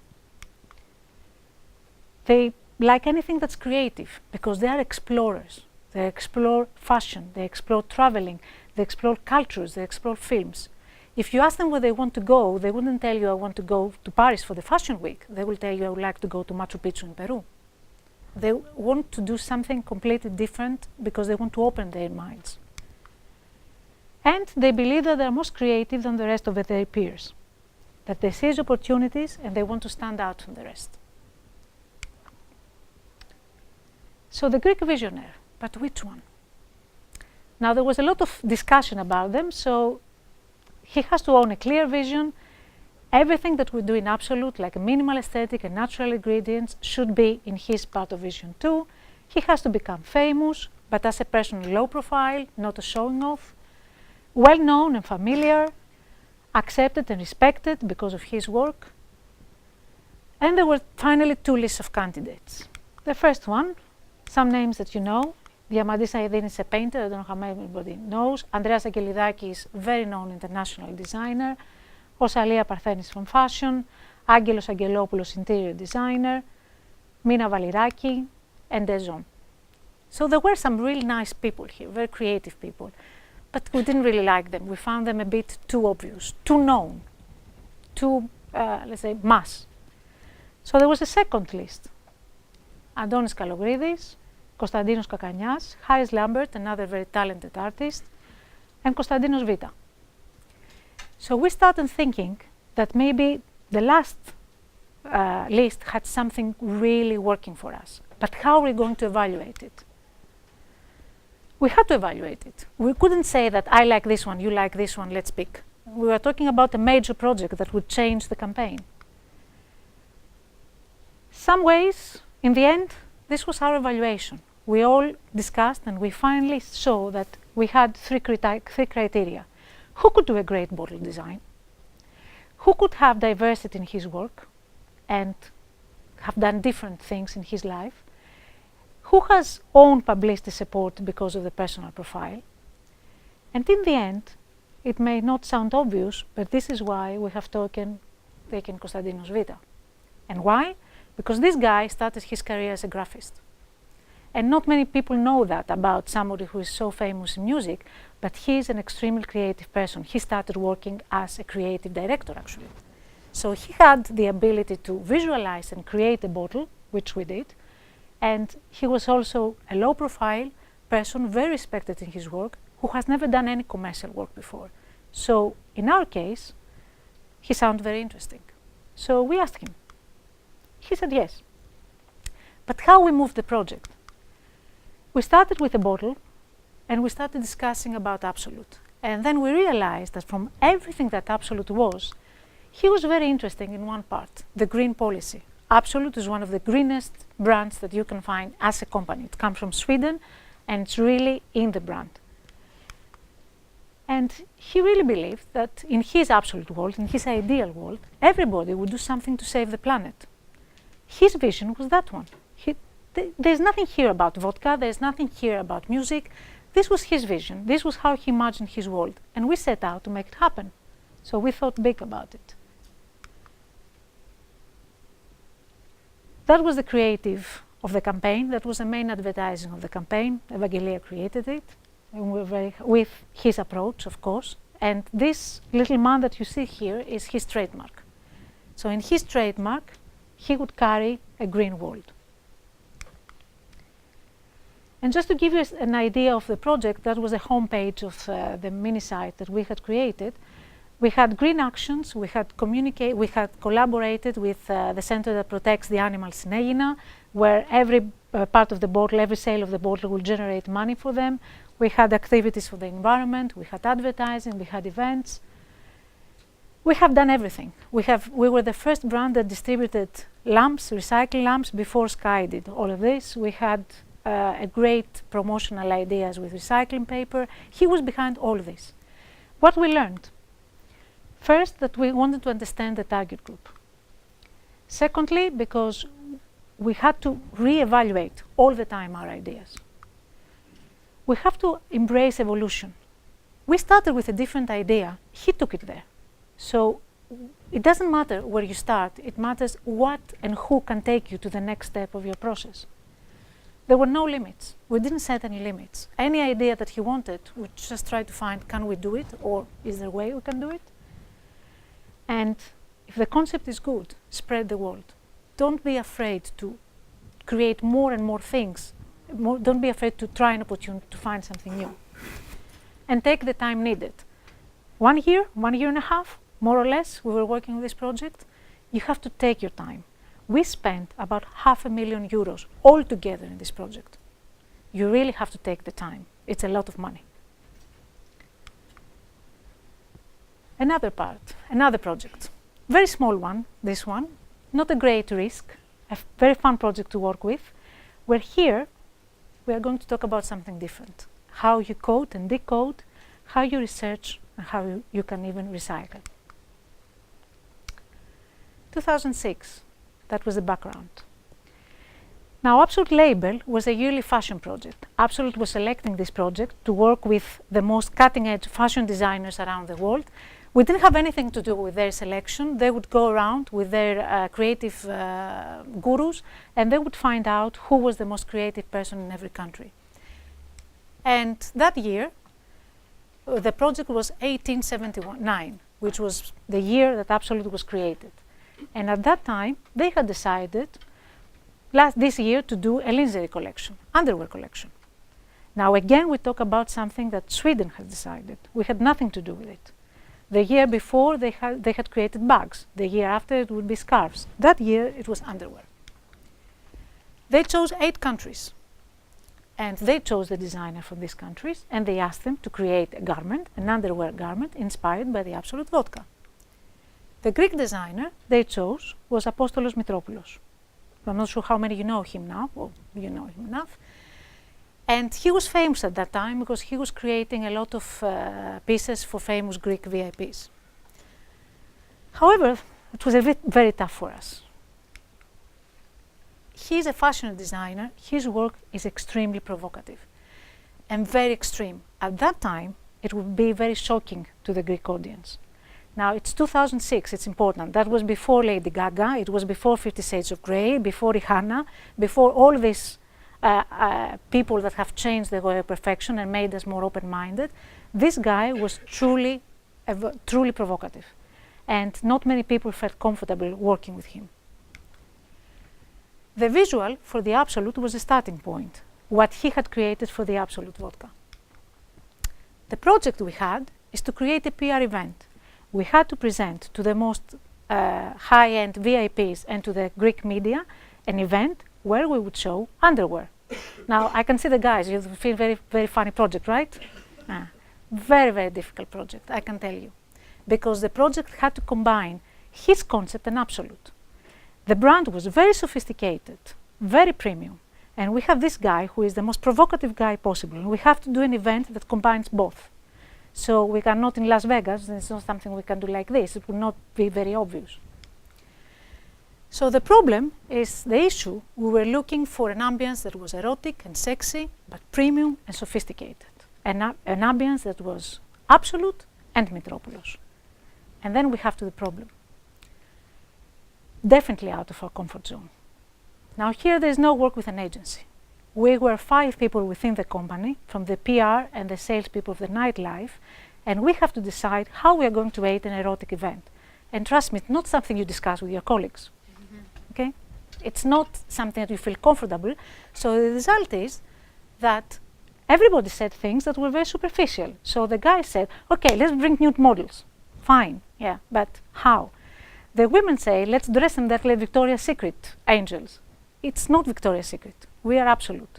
They like anything that's creative because they are explorers. They explore fashion, they explore traveling, they explore cultures, they explore films. If you ask them where they want to go, they wouldn't tell you, I want to go to Paris for the fashion week. They will tell you, I would like to go to Machu Picchu in Peru. They want to do something completely different because they want to open their minds. And they believe that they're most creative than the rest of their peers, that they seize opportunities and they want to stand out from the rest. So the Greek visionary, but which one? Now there was a lot of discussion about them, so he has to own a clear vision. Everything that we do in ABSOLUT, like a minimal aesthetic and natural ingredients, should be in his part of vision too. He has to become famous, but as a person low profile, not a showing off, well known and familiar, accepted and respected because of his work. And there were finally two lists of candidates. The first one, some names that you know. Diamandis Aidin is a painter, I don't know how everybody knows. Andreas Angelidaki is a very known international designer. Osalia Parthenis from fashion. Angelos Angelopoulos, interior designer. Mina Valiraki, and Dejon. So there were some really nice people here, very creative people. But we didn't really like them. We found them a bit too obvious, too known, too, let's say, mass. So there was a second list. Antonis Kalogridis, Konstantinos Kakanias, Haris Lambert, another very talented artist, and Konstantinos Vita. So we started thinking that maybe the last list had something really working for us. But how are we going to evaluate it? We had to evaluate it. We couldn't say that I like this one, you like this one, let's pick. We were talking about a major project that would change the campaign. Some ways, in the end, this was our evaluation. We all discussed and we finally saw that we had three criteria. Who could do a great bottle design? Who could have diversity in his work and have done different things in his life? Who has own publicity support because of the personal profile? And in the end, it may not sound obvious, but this is why we have taken Konstantinos Vita. And why? Because this guy started his career as a graphist. And not many people know that about somebody who is so famous in music, but he is an extremely creative person. He started working as a creative director, actually. So he had the ability to visualize and create a bottle, which we did, and he was also a low-profile person, very respected in his work, who has never done any commercial work before. So in our case, he sounded very interesting. So we asked him. He said yes. But how we moved the project? We started with a bottle and we started discussing about ABSOLUT. And then we realized that from everything that ABSOLUT was, he was very interested in one part, the green policy. ABSOLUT is one of the greenest brands that you can find as a company. It comes from Sweden and it's really in the brand. And he really believed that in his absolute world, in his ideal world, everybody would do something to save the planet. His vision was that one. There's nothing here about vodka, there's nothing here about music. This was his vision, this was how he imagined his world, and we set out to make it happen. So we thought big about it. That was the creative of the campaign, that was the main advertising of the campaign. Evangelia created it, and we're very, with his approach, of course. And this little man that you see here is his trademark. So in his trademark, he would carry a green world. And just to give you an idea of the project, that was a homepage of the mini site that we had created. We had green actions, we had collaborated with the center that protects the animals in Aegina, where every part of the bottle, every sale of the bottle will generate money for them. We had activities for the environment, we had advertising, we had events. We have done everything. We were the first brand that distributed lamps, recycled lamps, before Sky did all of this. We had a great promotional ideas with recycling paper. He was behind all of this. What we learned? First, that we wanted to understand the target group. Secondly, because we had to re-evaluate all the time our ideas. We have to embrace evolution. We started with a different idea. He took it there. So it doesn't matter where you start. It matters what and who can take you to the next step of your process. There were no limits. We didn't set any limits. Any idea that he wanted, we just tried to find, can we do it, or is there a way we can do it? And if the concept is good, spread the word. Don't be afraid to create more and more things. Don't be afraid to try an opportunity to find something new. And take the time needed. 1 year, 1.5 years, more or less, we were working on this project. You have to take your time. We spent about €500,000 all together in this project. You really have to take the time. It's a lot of money. Another project. Very small one, this one. Not a great risk. A very fun project to work with. Where here, we are going to talk about something different. How you code and decode, how you research, and how you can even recycle. 2006. That was the background. Now, ABSOLUT label was a yearly fashion project. ABSOLUT was selecting this project to work with the most cutting-edge fashion designers around the world. We didn't have anything to do with their selection. They would go around with their creative gurus, and they would find out who was the most creative person in every country. And that year, the project was 1879, which was the year that ABSOLUT was created. And at that time, they had decided this year to do a lingerie collection, underwear collection. Now again, we talk about something that Sweden has decided. We had nothing to do with it. The year before, they had created bags. The year after, it would be scarves. That year, it was underwear. They chose 8 countries. And they chose the designer from these countries, and they asked them to create a garment, an underwear garment, inspired by the ABSOLUT vodka. The Greek designer they chose was Apostolos Mitropoulos. I'm not sure how many you know him now, or you know him enough. And he was famous at that time because he was creating a lot of pieces for famous Greek VIPs. However, it was very tough for us. He's a fashion designer. His work is extremely provocative and very extreme. At that time, it would be very shocking to the Greek audience. Now, it's 2006, it's important. That was before Lady Gaga, it was before 50 Shades of Grey, before Rihanna, before all these people that have changed the way of perfection and made us more open-minded. This guy was truly provocative. And not many people felt comfortable working with him. The visual for the ABSOLUT was a starting point, what he had created for the ABSOLUT vodka. The project we had is to create a PR event. We had to present to the most high-end VIPs and to the Greek media an event where we would show underwear. Now, I can see the guys, you feel very, very funny project, right? Very, very difficult project, I can tell you. Because the project had to combine his concept and Absolute. The brand was very sophisticated, very premium. And we have this guy who is the most provocative guy possible. And we have to do an event that combines both. So we cannot in Las Vegas, it's not something we can do like this. It would not be very obvious. So the problem is the issue. We were looking for an ambience that was erotic and sexy, but premium and sophisticated. An ambience that was Absolute and Mitropoulos. And then we have to the problem. Definitely out of our comfort zone. Now here there is no work with an agency. We were 5 people within the company, from the PR and the salespeople of the nightlife, and we have to decide how we are going to create an erotic event. And trust me, it's not something you discuss with your colleagues. Okay? It's not something that you feel comfortable. So the result is that everybody said things that were very superficial. So the guy said, okay, let's bring nude models. Fine, yeah, but how? The women say, let's dress them like Victoria's Secret angels. It's not Victoria's Secret. We are Absolute.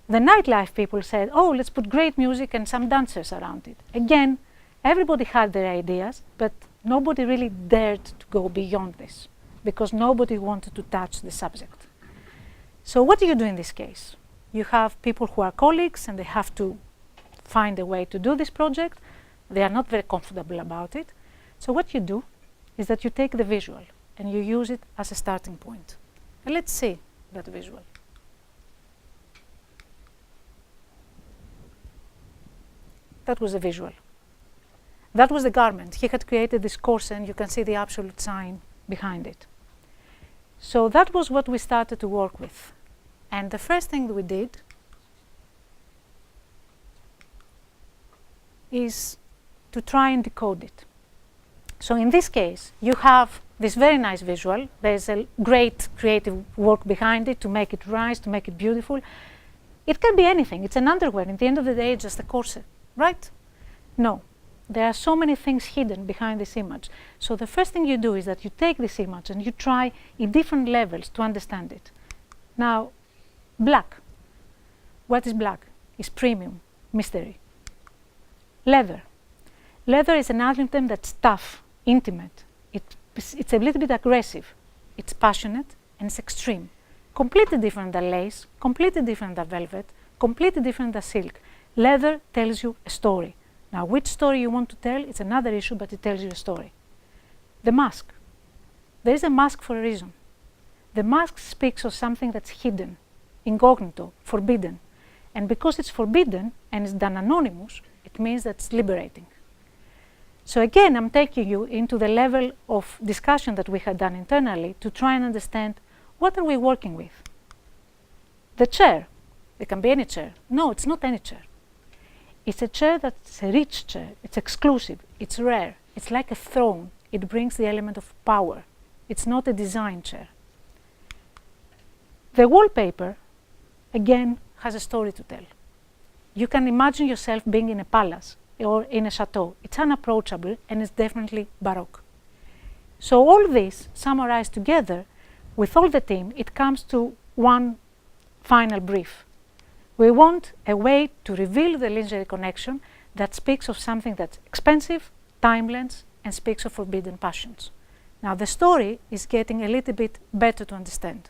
The nightlife people said, oh, let's put great music and some dancers around it. Again, everybody had their ideas, but nobody really dared to go beyond this because nobody wanted to touch the subject. So what do you do in this case? You have people who are colleagues and they have to find a way to do this project. They are not very comfortable about it. So what you do is that you take the visual and you use it as a starting point. And let's see that visual. That was a visual. That was the garment. He had created this corset and you can see the Absolute sign behind it. So that was what we started to work with. And the first thing that we did is to try and decode it. So in this case, you have this very nice visual. There's a great creative work behind it to make it rise, to make it beautiful. It can be anything. It's an underwear. At the end of the day, it's just a corset, right? No. There are so many things hidden behind this image. So the first thing you do is that you take this image and you try in different levels to understand it. Now, black. What is black? It's premium, mystery. Leather. Leather is an item that's tough, intimate. It's a little bit aggressive. It's passionate and it's extreme. Completely different than lace, completely different than velvet, completely different than silk. Leather tells you a story. Now, which story you want to tell, it's another issue, but it tells you a story. The mask. There is a mask for a reason. The mask speaks of something that's hidden, incognito, forbidden. And because it's forbidden and it's done anonymous, it means that it's liberating. So again, I'm taking you into the level of discussion that we had done internally to try and understand what are we working with. The chair. It can be any chair. No, it's not any chair. It's a chair that's a rich chair. It's exclusive. It's rare. It's like a throne. It brings the element of power. It's not a design chair. The wallpaper, again, has a story to tell. You can imagine yourself being in a palace or in a chateau. It's unapproachable and it's definitely Baroque. So all this summarized together with all the team, it comes to one final brief. We want a way to reveal the lingerie connection that speaks of something that's expensive, timeless, and speaks of forbidden passions. Now the story is getting a little bit better to understand.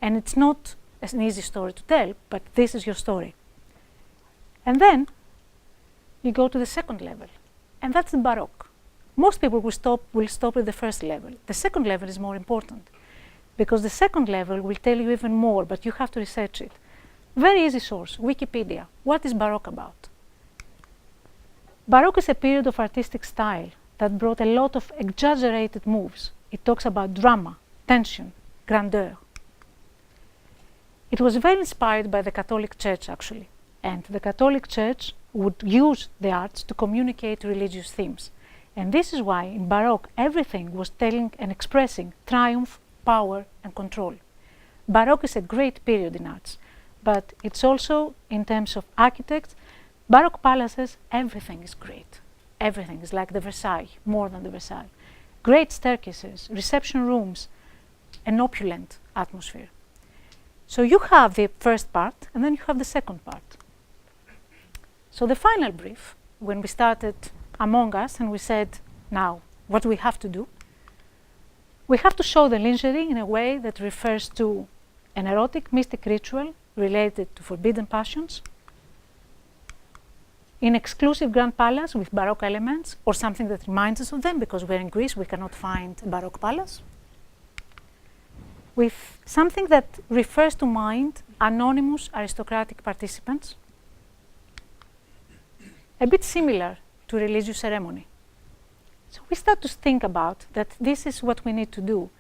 And it's not an easy story to tell, but this is your story. And then you go to the second level, and that's the Baroque. Most people will stop at the first level. The second level is more important, because the second level will tell you even more, but you have to research it. Very easy source, Wikipedia. What is Baroque about? Baroque is a period of artistic style that brought a lot of exaggerated moves. It talks about drama, tension, grandeur. It was very inspired by the Catholic Church, actually. And the Catholic Church would use the arts to communicate religious themes. And this is why in Baroque everything was telling and expressing triumph, power, and control. Baroque is a great period in arts, but it's also, in terms of architects, Baroque palaces, everything is great. everything is like the Versailles, more than the Versailles. Great staircases, reception rooms, an opulent atmosphere. So you have the first part, and then you have the second part. So the final brief, when we started among us and we said, now, what do we have to do? We have to show the lingerie in a way that refers to an erotic mystic ritual related to forbidden passions, in exclusive grand palace with Baroque elements, or something that reminds us of them, because we're in Greece, we cannot find a Baroque palace, with something that refers to mind anonymous aristocratic participants, a bit similar to religious ceremony. So we start to think about that this is what we need to do.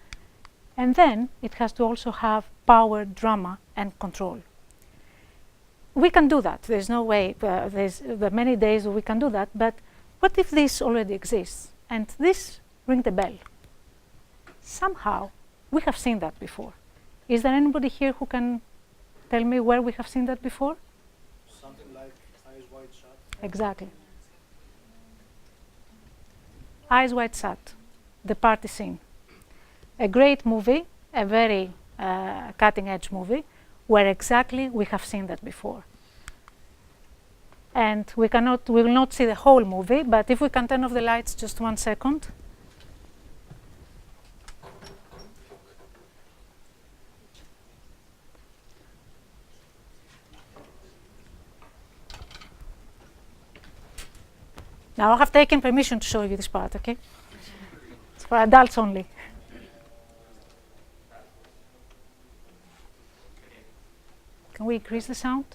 And then it has to also have power, drama, and control. We can do that. There's no way, there are many days we can do that, but what if this already exists? And this rings the bell. Somehow, we have seen that before. Is there anybody here who can tell me where we have seen that before? Something like Eyes Wide Shut. Exactly. Eyes Wide Shut, the party scene. A great movie, a very cutting-edge movie, where exactly we have seen that before. And we will not see the whole movie, but if we can turn off the lights just 1 second. Now I have taken permission to show you this part, okay? It's for adults only. Can we increase the sound?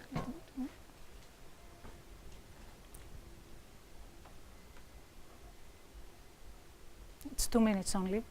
It's 2 minutes only.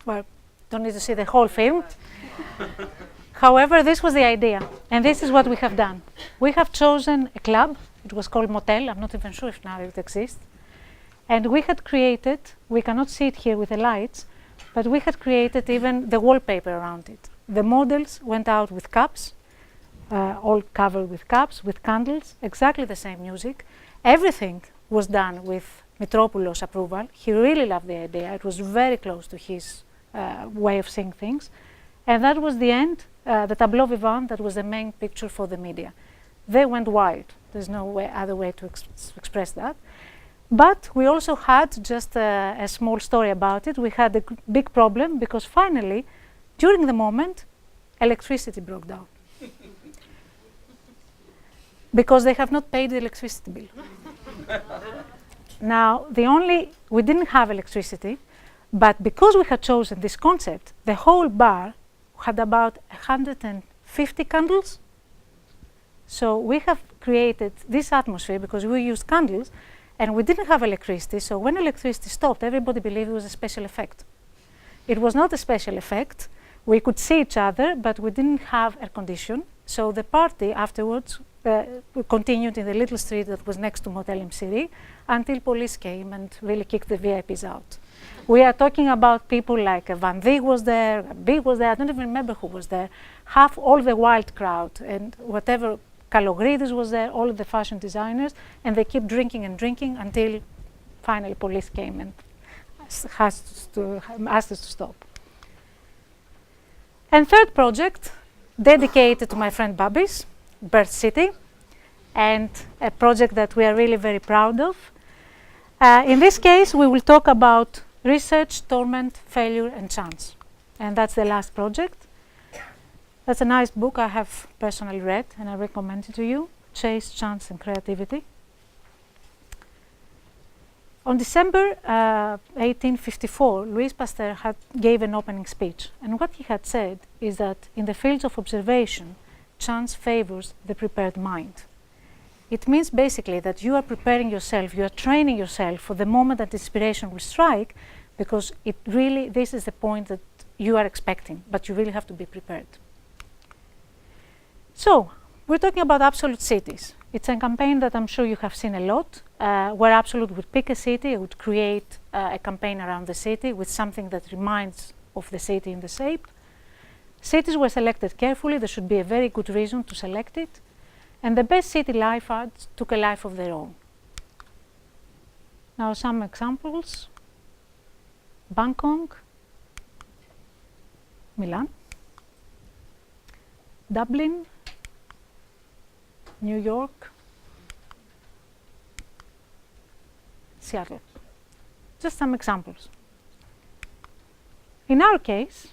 Well, don't need to see the whole film. However, this was the idea, and this is what we have done. We have chosen a club. It was called Motel. I'm not even sure if now it exists. And we had created, we cannot see it here with the lights, but we had created even the wallpaper around it. The models went out with cups, all covered with cups, with candles, exactly the same music. Everything was done with Mitropoulos' approval. He really loved the idea. It was very close to his way of seeing things. And that was the end, the tableau vivant, that was the main picture for the media. They went wild. There's no other way to express that. But we also had just a small story about it. We had a big problem because finally, during the moment, electricity broke down. Because they have not paid the electricity bill. Now, we didn't have electricity, but because we had chosen this concept, the whole bar had about 150 candles. So we have created this atmosphere because we used candles, And we didn't have electricity, so when electricity stopped, everybody believed it was a special effect. It was not a special effect. We could see each other, but we didn't have air condition. So the party afterwards continued in the little street that was next to Motel MCD until police came and really kicked the VIPs out. We are talking about people like Van Dijk was there, Big was there, I don't even remember who was there, half all the wild crowd and whatever, Kalogridis was there, all of the fashion designers, and they kept drinking and drinking until finally police came and asked us to stop. And third project, dedicated to my friend Babis, Birth City, and a project that we are really very proud of. In this case, we will talk about research, torment, failure, and chance. And that's the last project. That's a nice book I have personally read, and I recommend it to you, Chase, Chance, and Creativity. On December 1854, Louis Pasteur gave an opening speech, and what he had said is that in the fields of observation, chance favors the prepared mind. It means basically that you are preparing yourself, you are training yourself for the moment that inspiration will strike, because it really, this is the point that you are expecting, but you really have to be prepared. So, we're talking about absolute cities. It's a campaign that I'm sure you have seen a lot, where Absolute would pick a city, would create a campaign around the city with something that reminds of the city in the shape. Cities were selected carefully. There should be a very good reason to select it. And the best city life arts took a life of their own. Now some examples. Bangkok, Milan, Dublin, New York, Seattle. Just some examples. In our case,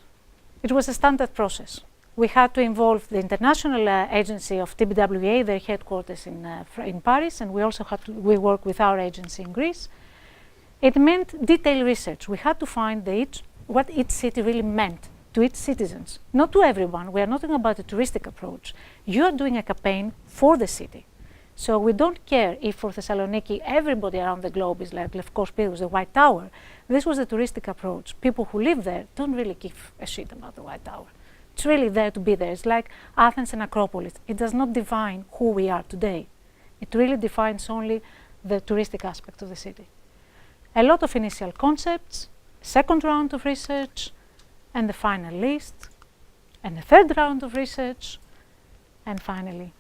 it was a standard process. We had to involve the international agency of TBWA, their headquarters in Paris, and we also had to work with our agency in Greece. It meant detailed research. We had to find what each city really meant to its citizens, not to everyone. We are not talking about a touristic approach. You are doing a campaign for the city. So we don't care if for Thessaloniki everybody around the globe is like Lefkos Pyrgos, the White Tower. This was a touristic approach. People who live there don't really give a shit about the White Tower. It's really there to be there. It's like Athens and Acropolis. It does not define who we are today. It really defines only the touristic aspect of the city. A lot of initial concepts, second round of research, and the final list, and the third round of research, and finally,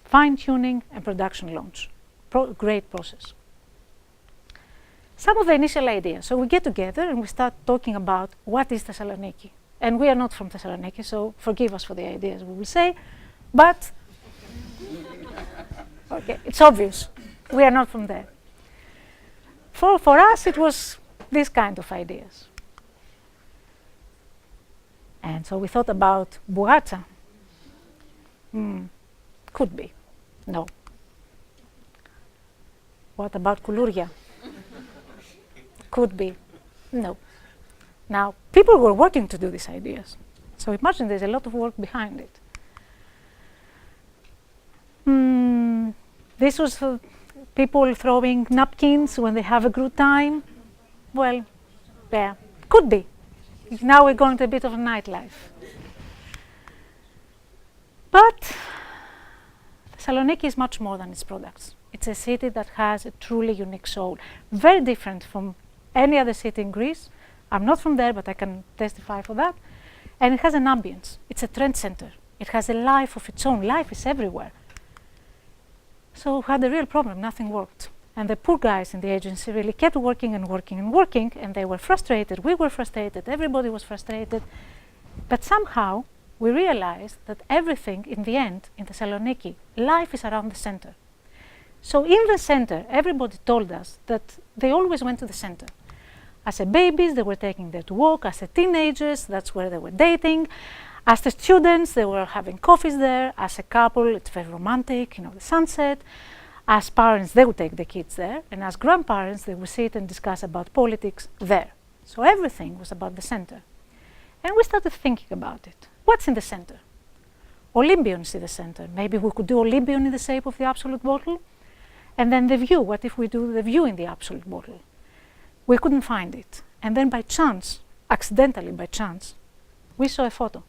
fine-tuning and production launch. Great process. Some of the initial ideas. So we get together and we start talking about what is Thessaloniki. And we are not from Thessaloniki, so forgive us for the ideas we will say, but okay, it's obvious. We are not from there. For us, it was this kind of ideas. And so we thought about Bugatsa. Could be. No. What about Koulouria? Could be. No. Now, people were working to do these ideas. So imagine there's a lot of work behind it. This was people throwing napkins when they have a good time. Well, yeah, could be. Now we're going to a bit of a nightlife. But Thessaloniki is much more than its products. It's a city that has a truly unique soul, very different from any other city in Greece. I'm not from there, but I can testify for that. And it has an ambience. It's a trend center. It has a life of its own. Life is everywhere. So we had a real problem. Nothing worked. And the poor guys in the agency really kept working and working and working, and they were frustrated. We were frustrated. Everybody was frustrated. But somehow, we realized that everything, in the end, in Thessaloniki, life is around the center. So in the center, everybody told us that they always went to the center. As a babies, they were taking there to walk. As a teenagers, that's where they were dating. As the students, they were having coffees there. As a couple, it's very romantic, the sunset. As parents, they would take the kids there. And as grandparents, they would sit and discuss about politics there. So everything was about the center. And we started thinking about it. What's in the center? Olympian is in the center. Maybe we could do Olympian in the shape of the Absolute bottle. And then the view, what if we do the view in the Absolute bottle? We couldn't find it. And then by chance, accidentally by chance, we saw a photo.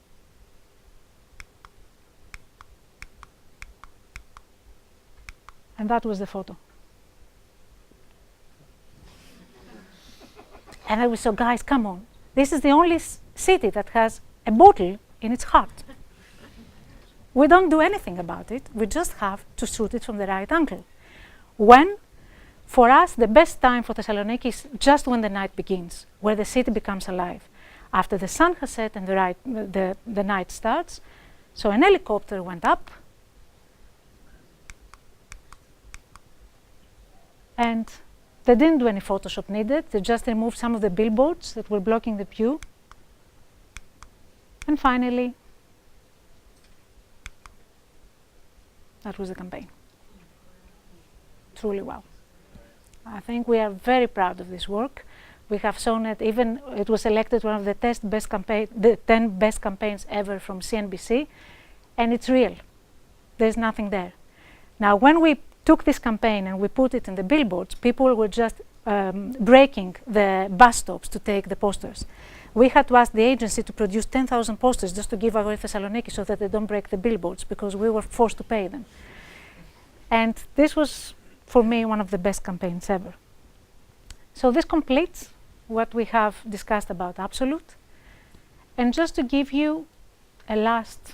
And that was the photo. And then we saw, guys, come on. This is the only city that has a bottle in its heart. We don't do anything about it. We just have to shoot it from the right angle. When, for us, the best time for Thessaloniki is just when the night begins, where the city becomes alive. After the sun has set and the night starts, so an helicopter went up, and they didn't do any Photoshop needed. They just removed some of the billboards that were blocking the view. And finally, that was the campaign. Truly wow. I think we are very proud of this work. We have shown it, even it was selected one of the 10 best campaigns ever from CNBC, and it's real. There's nothing there. Now, when we took this campaign and we put it in the billboards, people were just breaking the bus stops to take the posters. We had to ask the agency to produce 10,000 posters just to give away Thessaloniki so that they don't break the billboards, because we were forced to pay them. And this was, for me, one of the best campaigns ever. So this completes what we have discussed about Absolute. And just to give you a last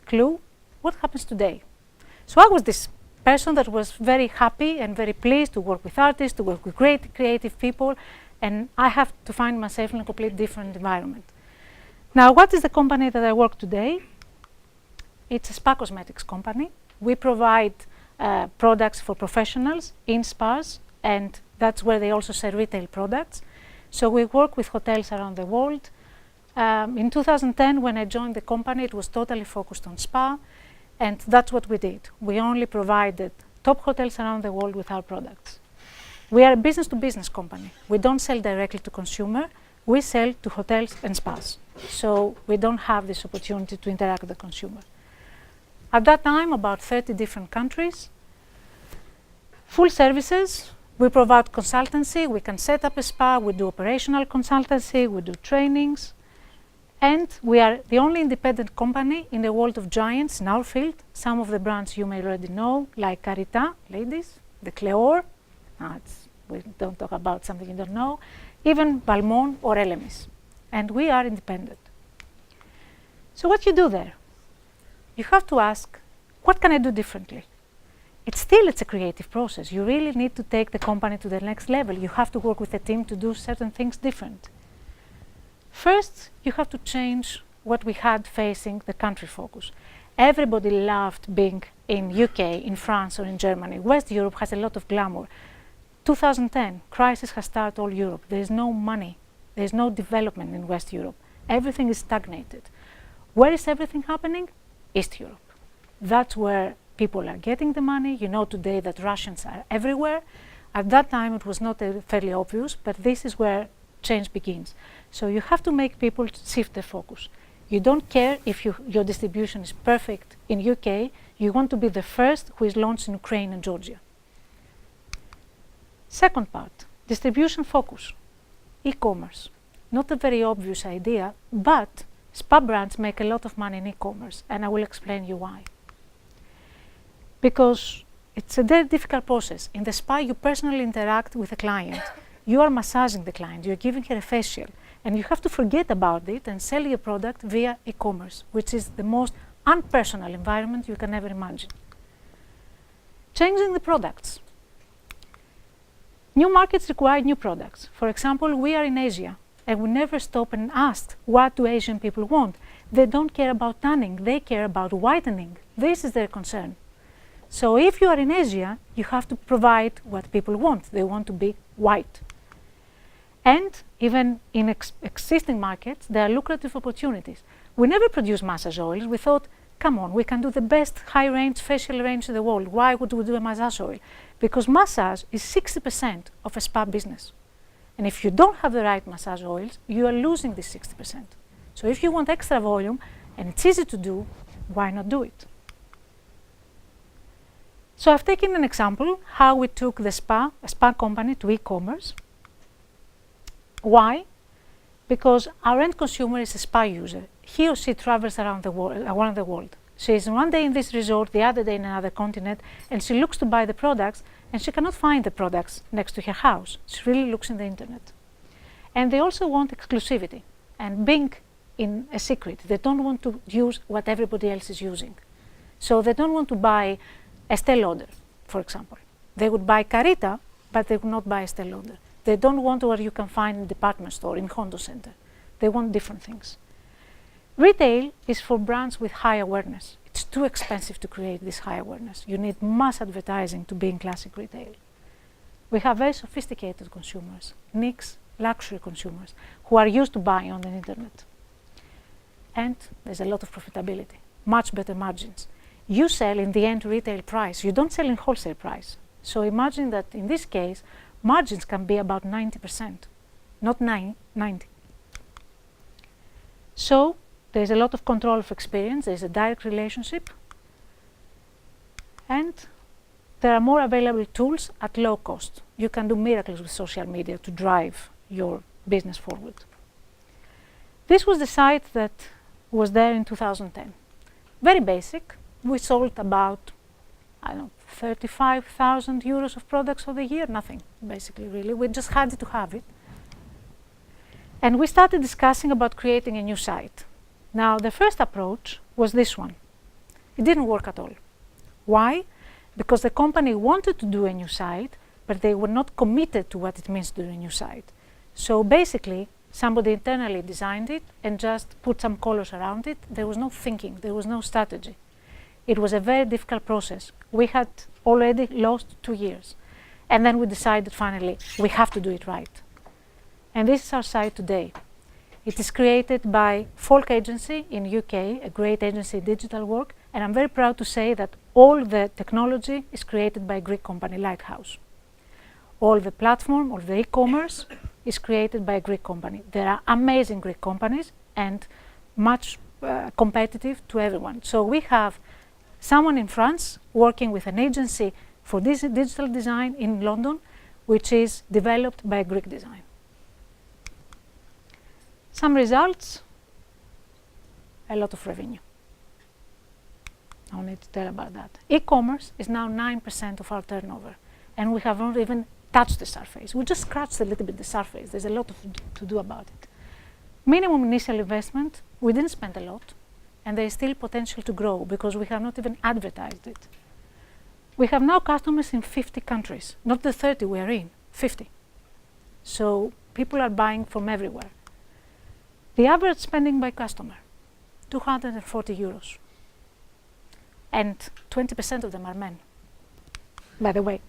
clue, what happens today? So I was this person that was very happy and very pleased to work with artists, to work with great creative people, and I have to find myself in a completely different environment. Now, what is the company that I work today? It's a spa cosmetics company. We provide products for professionals in spas, and that's where they also sell retail products. So we work with hotels around the world. In 2010, when I joined the company, it was totally focused on spa. And that's what we did. We only provided top hotels around the world with our products. We are a business-to-business company. We don't sell directly to consumer. We sell to hotels and spas. So we don't have this opportunity to interact with the consumer. At that time, about 30 different countries. Full services. We provide consultancy. We can set up a spa. We do operational consultancy. We do trainings. And we are the only independent company in the world of giants in our field. Some of the brands you may already know, like Carita, ladies, the Cleor. We don't talk about something you don't know. Even Balmain or Elemis. And we are independent. So what you do there? You have to ask, what can I do differently? It's a creative process. You really need to take the company to the next level. You have to work with a team to do certain things different. First, you have to change what we had facing the country focus. Everybody loved being in UK, in France, or in Germany. West Europe has a lot of glamour. 2010, crisis has started all Europe. There is no money. There is no development in West Europe. Everything is stagnated. Where is everything happening? East Europe. That's where people are getting the money. You know today that Russians are everywhere. At that time, it was not fairly obvious, but this is where change begins. So you have to make people shift their focus. You don't care if your distribution is perfect in UK. You want to be the first who is launched in Ukraine and Georgia. Second part, distribution focus. E-commerce. Not a very obvious idea, but spa brands make a lot of money in e-commerce, and I will explain you why. Because it's a very difficult process. In the spa, you personally interact with a client. You are massaging the client, you're giving her a facial, and you have to forget about it and sell your product via e-commerce, which is the most unpersonal environment you can ever imagine. Changing the products. New markets require new products. For example, we are in Asia, and we never stop and ask, what do Asian people want? They don't care about tanning, they care about whitening. This is their concern. So if you are in Asia, you have to provide what people want. They want to be white. And even in existing markets, there are lucrative opportunities. We never produce massage oils. We thought, come on, we can do the best high-range facial range in the world. Why would we do a massage oil? Because massage is 60% of a spa business. And if you don't have the right massage oils, you are losing this 60%. So if you want extra volume, and it's easy to do, why not do it? So I've taken an example how we took a spa company to e-commerce. Why? Because our end consumer is a spa user. He or she travels around the world. She is one day in this resort, the other day in another continent, and she looks to buy the products, and she cannot find the products next to her house. She really looks in the internet. And they also want exclusivity and being in a secret. They don't want to use what everybody else is using. So they don't want to buy Estée Lauder, for example. They would buy Carita, but they would not buy Estée Lauder. They don't want what you can find in a department store, in Hondo Center. They want different things. Retail is for brands with high awareness. It's too expensive to create this high awareness. You need mass advertising to be in classic retail. We have very sophisticated consumers, niche luxury consumers, who are used to buying on the internet. And there's a lot of profitability, much better margins. You sell in the end retail price, you don't sell in wholesale price. So imagine that in this case, margins can be about 90%, not 90. So there's a lot of control of experience, there's a direct relationship, and there are more available tools at low cost. You can do miracles with social media to drive your business forward. This was the site that was there in 2010. Very basic. We sold about, 35,000 euros of products for the year, nothing, basically, really. We just had to have it. And we started discussing about creating a new site. Now, the first approach was this one. It didn't work at all. Why? Because the company wanted to do a new site, but they were not committed to what it means to do a new site. So basically, somebody internally designed it and just put some colors around it. There was no thinking, there was no strategy. It was a very difficult process. We had already lost 2 years. And then we decided finally, we have to do it right. And this is our site today. It is created by Folk Agency in UK, a great agency in digital work. And I'm very proud to say that all the technology is created by a Greek company, Lighthouse. All the platform, all the e-commerce is created by a Greek company. There are amazing Greek companies and much competitive to everyone. So we have someone in France working with an agency for this digital design in London, which is developed by a Greek design. Some results, a lot of revenue. I don't need to tell about that. E-commerce is now 9% of our turnover, and we have not even touched the surface. We just scratched a little bit the surface. There's a lot to do about it. Minimum initial investment, we didn't spend a lot, and there is still potential to grow because we have not even advertised it. We have now customers in 50 countries, not the 30 we are in, 50. So people are buying from everywhere. The average spending by customer, 240 euros. And 20% of them are men, by the way.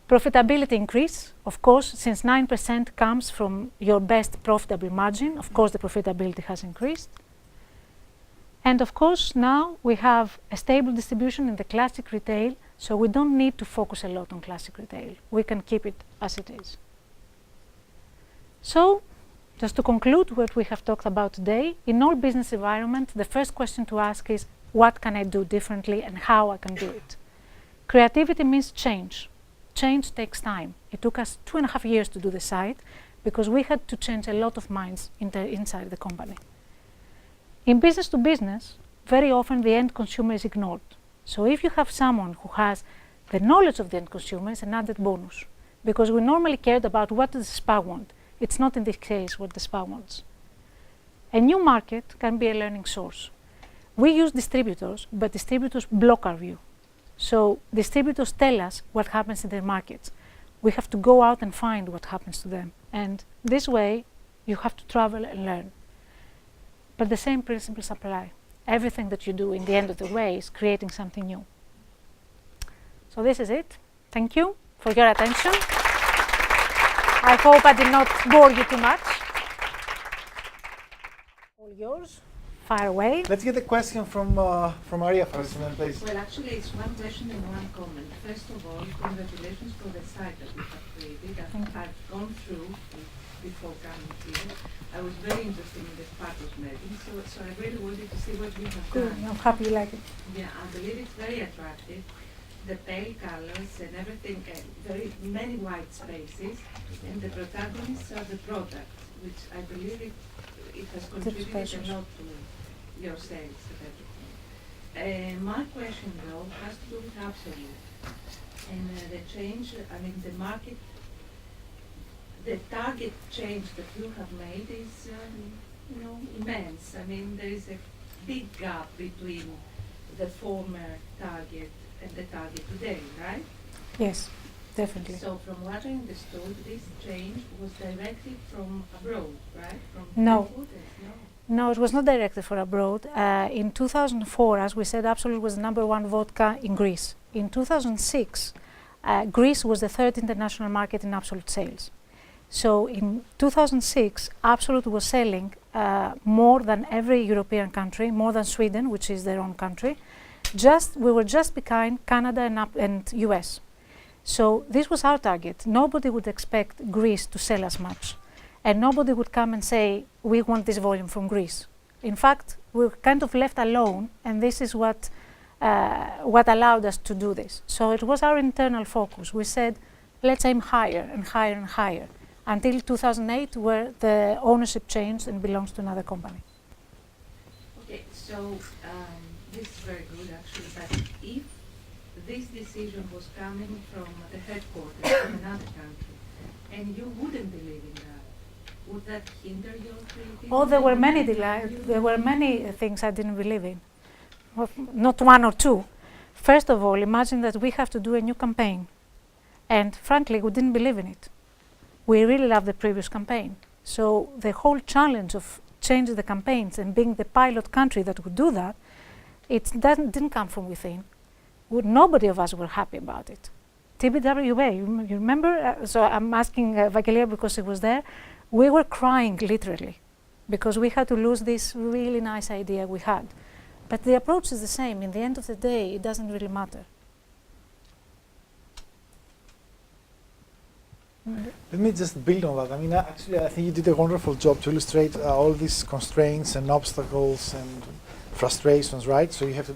Profitability increase, of course, since 9% comes from your best profitable margin, of course the profitability has increased. And of course now we have a stable distribution in the classic retail, so we don't need to focus a lot on classic retail. We can keep it as it is. So, just to conclude what we have talked about today, in all business environment, the first question to ask is, what can I do differently and how I can do it? Creativity means change. Change takes time. It took us 2.5 years to do the site because we had to change a lot of minds inside the company. In business to business, very often the end consumer is ignored. So if you have someone who has the knowledge of the end consumer, it's an added bonus, because we normally cared about what does the spa want. It's not in this case what the spa wants. A new market can be a learning source. We use distributors, but distributors block our view. So distributors tell us what happens in their markets. We have to go out and find what happens to them. And this way, you have to travel and learn. But the same principles apply. Everything that you do in the end of the way is creating something new. So this is it. Thank you for your attention. I hope I did not bore you too much. All yours. Fire away. Let's get a question from Maria first, and then please. Well, actually, it's one question and one comment. First of all, congratulations for the site that we have created. I've gone through before coming here. I was very interested in the Spartos meeting, so I really wanted to see what you have Good. done. I'm happy you like it. Yeah, I believe it's very attractive. the pale colors and everything, very many white spaces, and the protagonists are the products, which I believe it has contributed a lot to your sales and everything. My question, though, has to do with ABSOLUT and the change. I mean, the market, the target change that you have made is, you know, immense. I mean, there is a big gap between the former target and the target today, right? Yes, definitely. So from what I understood, this change was directed from abroad, right? From No. headquarters? No. No, it was not directed for abroad. In 2004, as we said, ABSOLUT was the #1 vodka in Greece. In 2006, Greece was the 3rd international market in ABSOLUT sales. So in 2006, ABSOLUT was selling more than every European country, more than Sweden, which is their own country. We were just behind Canada and US. So this was our target. Nobody would expect Greece to sell as much. And nobody would come and say, we want this volume from Greece. In fact, we were kind of left alone, and this is what allowed us to do this. So it was our internal focus. We said, let's aim higher and higher and higher, until 2008, where the ownership changed and belongs to another company. Okay, so this is very good, actually, but if this decision was coming from the headquarters from another country, and you wouldn't believe in that, would that hinder your creativity? Oh, there were many things I didn't believe in. Well, not one or two. First of all, imagine that we have to do a new campaign. And frankly, we didn't believe in it. We really loved the previous campaign. So the whole challenge of changing the campaigns and being the pilot country that would do that, didn't come from within. Nobody of us were happy about it. TBWA, you remember? So I'm asking Vagelia because he was there. We were crying literally because we had to lose this really nice idea we had. But the approach is the same. In the end of the day, it doesn't really matter. Let me just build on that. I mean, actually, I think you did a wonderful job to illustrate all these constraints and obstacles and frustrations, right? So you have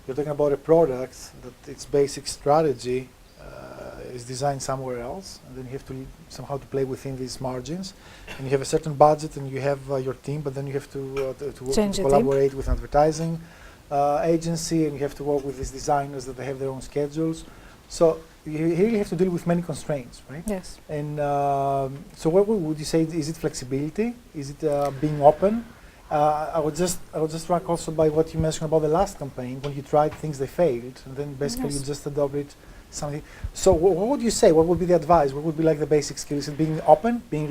you're talking about a product that its basic strategy is designed somewhere else, and then you have to somehow to play within these margins. And you have a certain budget, and you have your team, but then you have to collaborate with an advertising agency, and you have to work with these designers that they have their own schedules. So here you have to deal with many constraints, right? Yes. And so what would you say? Is it flexibility? Is it being open? I would just struck also by what you mentioned about the last campaign, when you tried things, they failed, and then basically you just adopted something. So what would you say? What would be the advice? What would be like the basic skills? Is it being open, being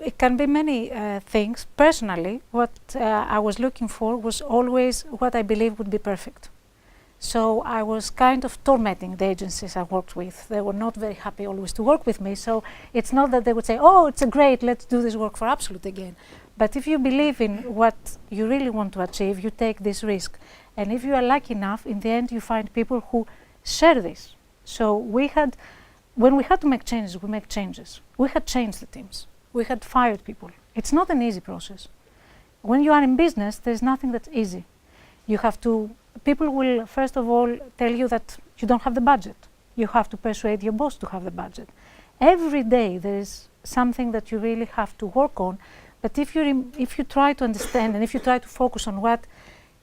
it can be many things. Personally, what I was looking for was always what I believe would be perfect. So I was kind of tormenting the agencies I worked with. They were not very happy always to work with me. So it's not that they would say, oh, it's great, let's do this work for ABSOLUT again. But if you believe in what you really want to achieve, you take this risk. And if you are lucky enough, in the end, you find people who share this. So when we had to make changes, we make changes. We had changed the teams. We had fired people. It's not an easy process. When you are in business, there's nothing that's easy. You have to, people will first of all tell you that you don't have the budget. You have to persuade your boss to have the budget. Every day there is something that you really have to work on. But if you try to understand and if you try to focus on what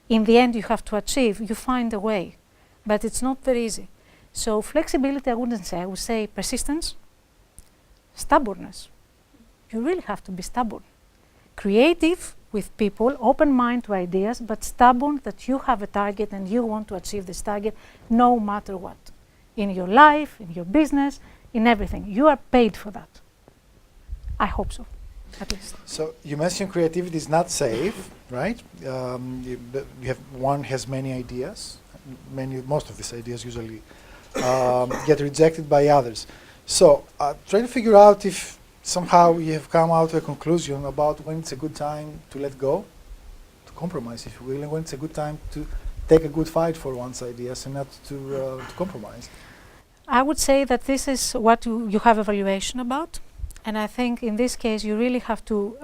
in the end you have to achieve, you find a way. But it's not very easy. So flexibility, I wouldn't say. I would say persistence, stubbornness. You really have to be stubborn. Creative with people, open mind to ideas, but stubborn that you have a target and you want to achieve this target no matter what. In your life, in your business, in everything. You are paid for that. I hope so, at least. So you mentioned creativity is not safe, right? One has many ideas. Most of these ideas usually get rejected by others. So try to figure out if somehow you have come out to a conclusion about when it's a good time to let go, to compromise, if you will, and when it's a good time to take a good fight for one's ideas and not to compromise. I would say that this is what you have evaluation about. And I think in this case, you really have to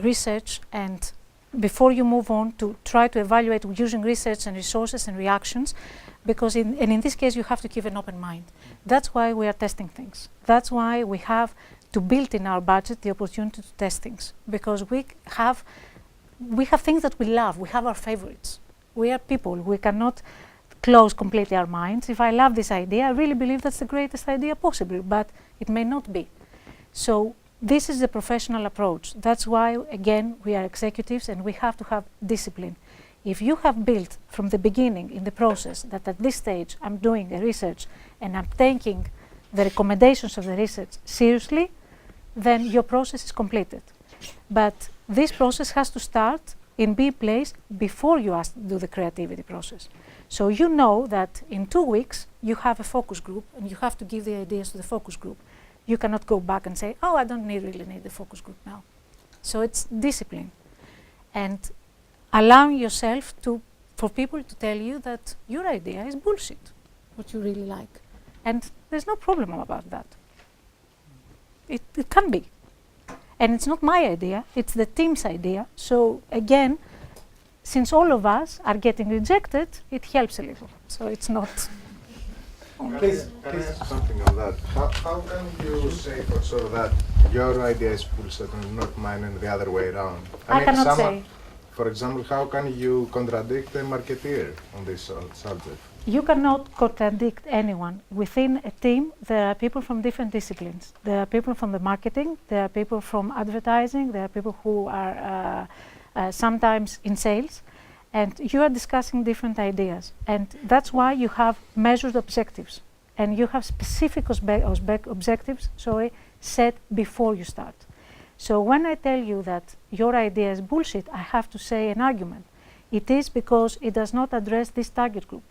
research and before you move on, to try to evaluate using research and resources and reactions, because in this case you have to keep an open mind. That's why we are testing things. That's why we have to build in our budget the opportunity to test things, because we have things that we love. We have our favorites. We are people. We cannot close completely our minds. If I love this idea, I really believe that's the greatest idea possible, but it may not be. So this is the professional approach. That's why, again, we are executives and we have to have discipline. If you have built from the beginning in the process that at this stage I'm doing a research and I'm taking the recommendations of the research seriously, then your process is completed. But this process has to start and be in place before you do the creativity process. So you know that in 2 weeks you have a focus group and you have to give the ideas to the focus group. You cannot go back and say, oh, I don't really need the focus group now. So it's discipline. And allowing yourself for people to tell you that your idea is bullshit, what you really like. And there's no problem about that. It can be. And it's not my idea, it's the team's idea. So again, since all of us are getting rejected, it helps a little. So it's not... Please, can I ask something on that? How can you say for sure that your idea is bullshit and not mine and the other way around? I cannot say. For example, how can you contradict a marketeer on this subject? You cannot contradict anyone. Within a team, there are people from different disciplines. There are people from the marketing, there are people from advertising, there are people who are sometimes in sales, and you are discussing different ideas. And that's why you have measured objectives, and you have specific objectives set before you start. So when I tell you that your idea is bullshit, I have to say an argument. It is because it does not address this target group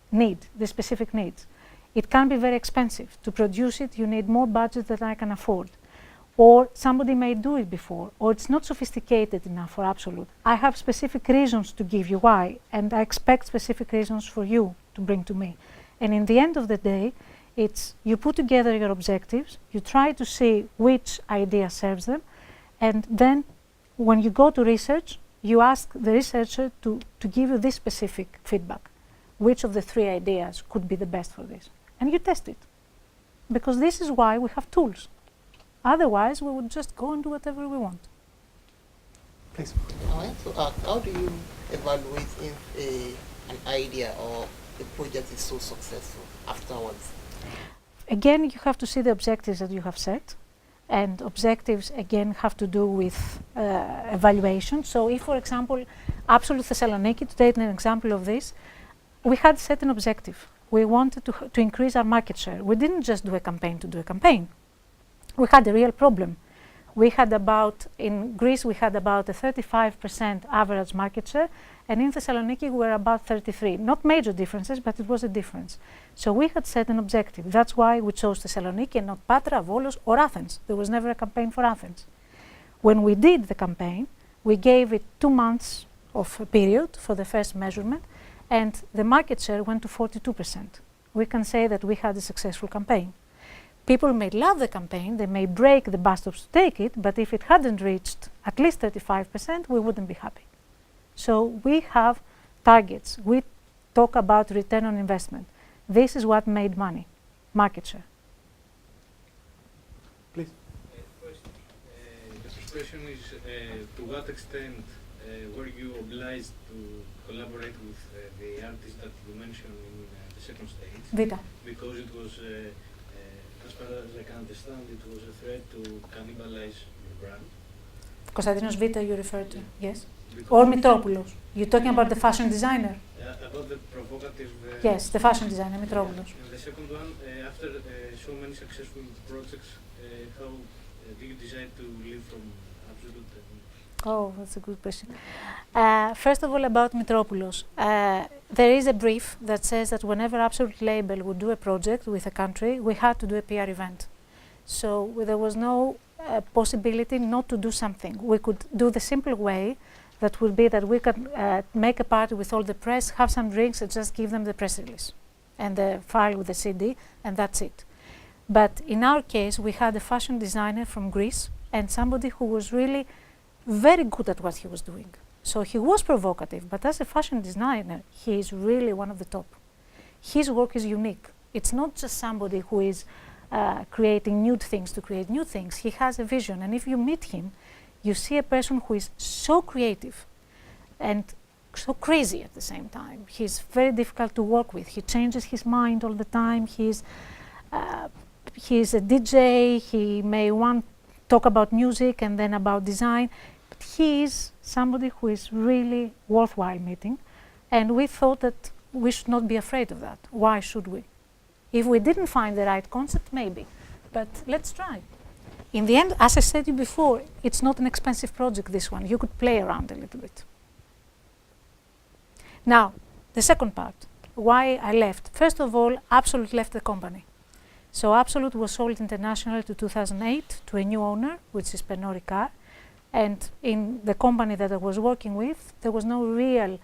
need, the specific needs. It can be very expensive. To produce it, you need more budget than I can afford. Or somebody may do it before, or it's not sophisticated enough for ABSOLUT. I have specific reasons to give you why, and I expect specific reasons for you to bring to me. And in the end of the day, it's you put together your objectives, you try to see which idea serves them, and then when you go to research, you ask the researcher to give you this specific feedback. Which of the 3 ideas could be the best for this? And you test it. Because this is why we have tools. Otherwise, we would just go and do whatever we want. Please. I want to ask, how do you evaluate if an idea or a project is so successful afterwards? Again, you have to see the objectives that you have set. And objectives, again, have to do with evaluation. So if, for example, ABSOLUT Thessaloniki, to take an example of this, we had set an objective. We wanted to increase our market share. We didn't just do a campaign to do a campaign. We had a real problem. We had in Greece, we had about a 35% average market share, and in Thessaloniki, we were about 33%. Not major differences, but it was a difference. So we had set an objective. That's why we chose Thessaloniki and not Patra, Volos, or Athens. There was never a campaign for Athens. When we did the campaign, we gave it 2 months of a period for the first measurement, and the market share went to 42%. We can say that we had a successful campaign. People may love the campaign, they may break the bus stops to take it, but if it hadn't reached at least 35%, we wouldn't be happy. So we have targets. We talk about return on investment. This is what made money, market share. Please. First, the first question is, to what extent were you obliged to collaborate with the artist that you mentioned in the second stage? Vita. Because it was, as far as I can understand, it was a threat to cannibalize your brand. Konstantinos Vita you refer to, yes? Because Or Mitropoulos. You're talking about the fashion designer? about the provocative... Yes, the fashion designer, Mitropoulos. And the second one, after so many successful projects, how do you decide to leave from ABSOLUT? Oh, that's a good question. First of all, about Mitropoulos. There is a brief that says that whenever ABSOLUT label would do a project with a country, we had to do a PR event. So there was no possibility not to do something. We could do the simple way, that would be that we could make a party with all the press, have some drinks, and just give them the press release and the file with the CD, and that's it. But in our case, we had a fashion designer from Greece and somebody who was really very good at what he was doing. So he was provocative, but as a fashion designer, he is really one of the top. His work is unique. It's not just somebody who is creating new things to create new things. He has a vision, and if you meet him, you see a person who is so creative and so crazy at the same time. He's very difficult to work with. He changes his mind all the time. He's a DJ. He may want to talk about music and then about design. But he is somebody who is really worthwhile meeting. And we thought that we should not be afraid of that. Why should we? If we didn't find the right concept, maybe. But let's try. In the end, as I said to you before, it's not an expensive project, this one. You could play around a little bit. Now, the second part, why I left. First of all, ABSOLUT left the company. So ABSOLUT was sold internationally to 2008 to a new owner, which is Pernod Ricard. And in the company that I was working with, there was no real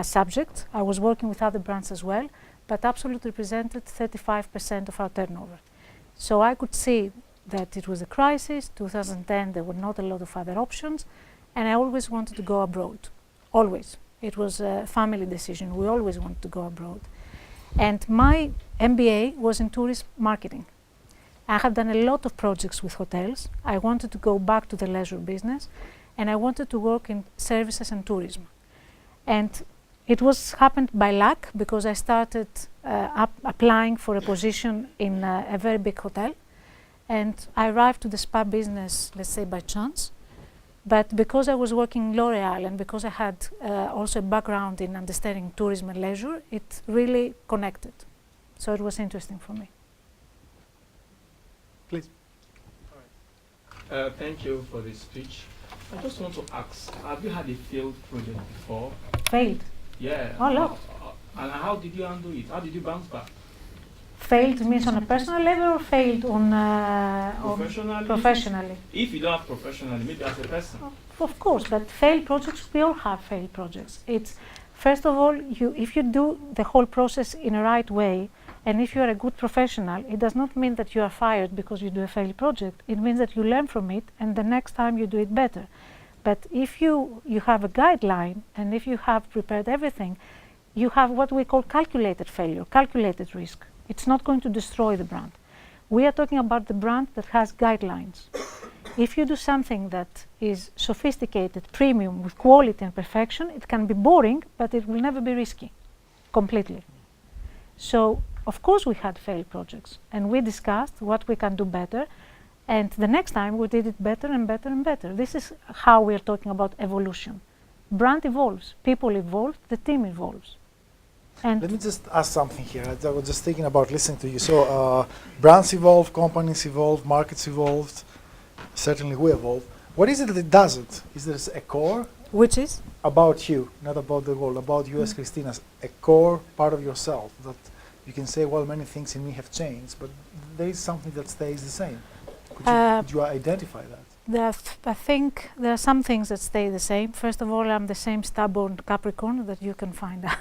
subject. I was working with other brands as well, but ABSOLUT represented 35% of our turnover. So I could see that it was a crisis. 2010, there were not a lot of other options, and I always wanted to go abroad. Always. It was a family decision. We always wanted to go abroad. And my MBA was in tourism marketing. I had done a lot of projects with hotels. I wanted to go back to the leisure business, and I wanted to work in services and tourism. And it was happened by luck, because I started applying for a position in a very big hotel. And I arrived to the spa business, let's say, by chance. But because I was working in L'Oréal and because I had also a background in understanding tourism and leisure, it really connected. So it was interesting for me. Please. Thank you for this speech. I just want to ask, have you had a failed project before? Failed? Yeah. A lot. And how did you handle it? How did you bounce back? Failed means on a personal level, or failed on Professionally? professionally? If you don't have professionally, maybe as a person. Of course, but failed projects, we all have failed projects. It's, first of all, if you do the whole process in a right way, and if you are a good professional, it does not mean that you are fired because you do a failed project. It means that you learn from it, and the next time you do it better. But if you have a guideline, and if you have prepared everything, you have what we call calculated failure, calculated risk. It's not going to destroy the brand. We are talking about the brand that has guidelines. If you do something that is sophisticated, premium, with quality and perfection, it can be boring, but it will never be risky, completely. So, of course, we had failed projects, and we discussed what we can do better, and the next time we did it better and better and better. This is how we are talking about evolution. Brand evolves, people evolve, the team evolves. And let me just ask something here. I was just thinking about listening to you. So brands evolve, companies evolve, markets evolved, certainly we evolve. What is it that doesn't? Is there a core? which is? About you, not about the world, about you as Christina, a core part of yourself that you can say, well, many things in me have changed, but there is something that stays the same. Could you identify that? I think there are some things that stay the same. First of all, I'm the same stubborn Capricorn that you can find out.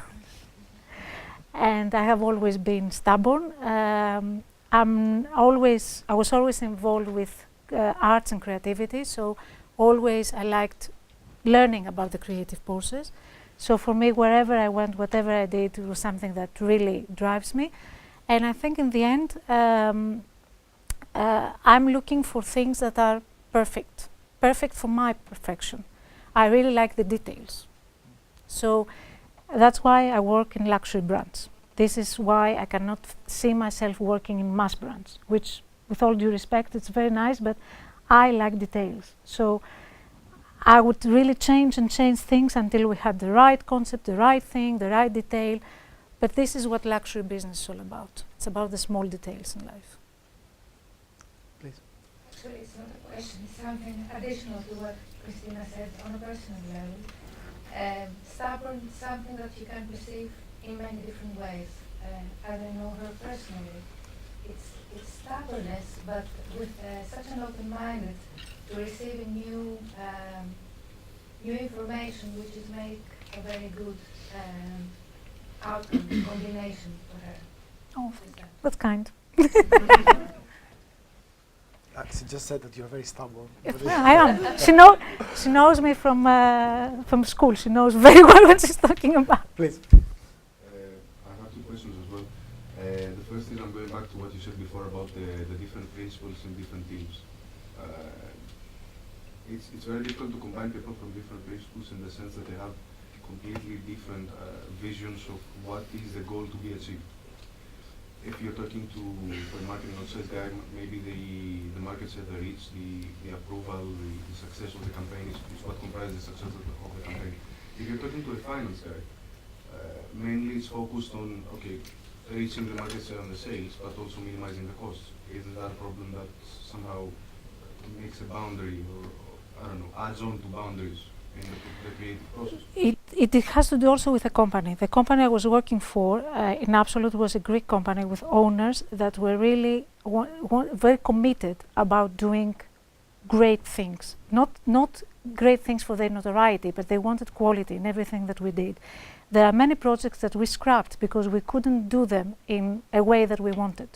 And I have always been stubborn. I was always involved with arts and creativity, so always I liked learning about the creative process. So for me, wherever I went, whatever I did, it was something that really drives me. And I think in the end, I'm looking for things that are perfect for my perfection. I really like the details. So that's why I work in luxury brands. This is why I cannot see myself working in mass brands, which, with all due respect, it's very nice, but I like details. So I would really change things until we had the right concept, the right thing, the right detail. But this is what luxury business is all about. It's about the small details in life. Please. Actually, it's not a question, it's something additional to what Christina said on a personal level. Stubborn is something that you can perceive in many different ways. As I know her personally, it's stubbornness, but with such an open-minded to receiving new information, which is make a very good outcome combination for her. Oh, that's kind. just said that you're very stubborn. I am. She knows me from school. She knows very well what she's talking about. Please. I have two questions as well. The first is I'm going back to what you said before about the different principles in different teams. It's very difficult to combine people from different principles in the sense that they have completely different visions of what is the goal to be achieved. If you're talking to a marketing or sales guy, maybe the market share, the reach, the approval, the success of the campaign is what comprises the success of the campaign. If you're talking to a finance guy, mainly it's focused on, okay, reaching the market share on the sales, but also minimizing the costs. Isn't that a problem that somehow makes a boundary or I don't know, adds on to boundaries in the creative process? It has to do also with the company. The company I was working for in ABSOLUT was a Greek company with owners that were really very committed about doing great things. Not great things for their notoriety, but they wanted quality in everything that we did. There are many projects that we scrapped because we couldn't do them in a way that we wanted.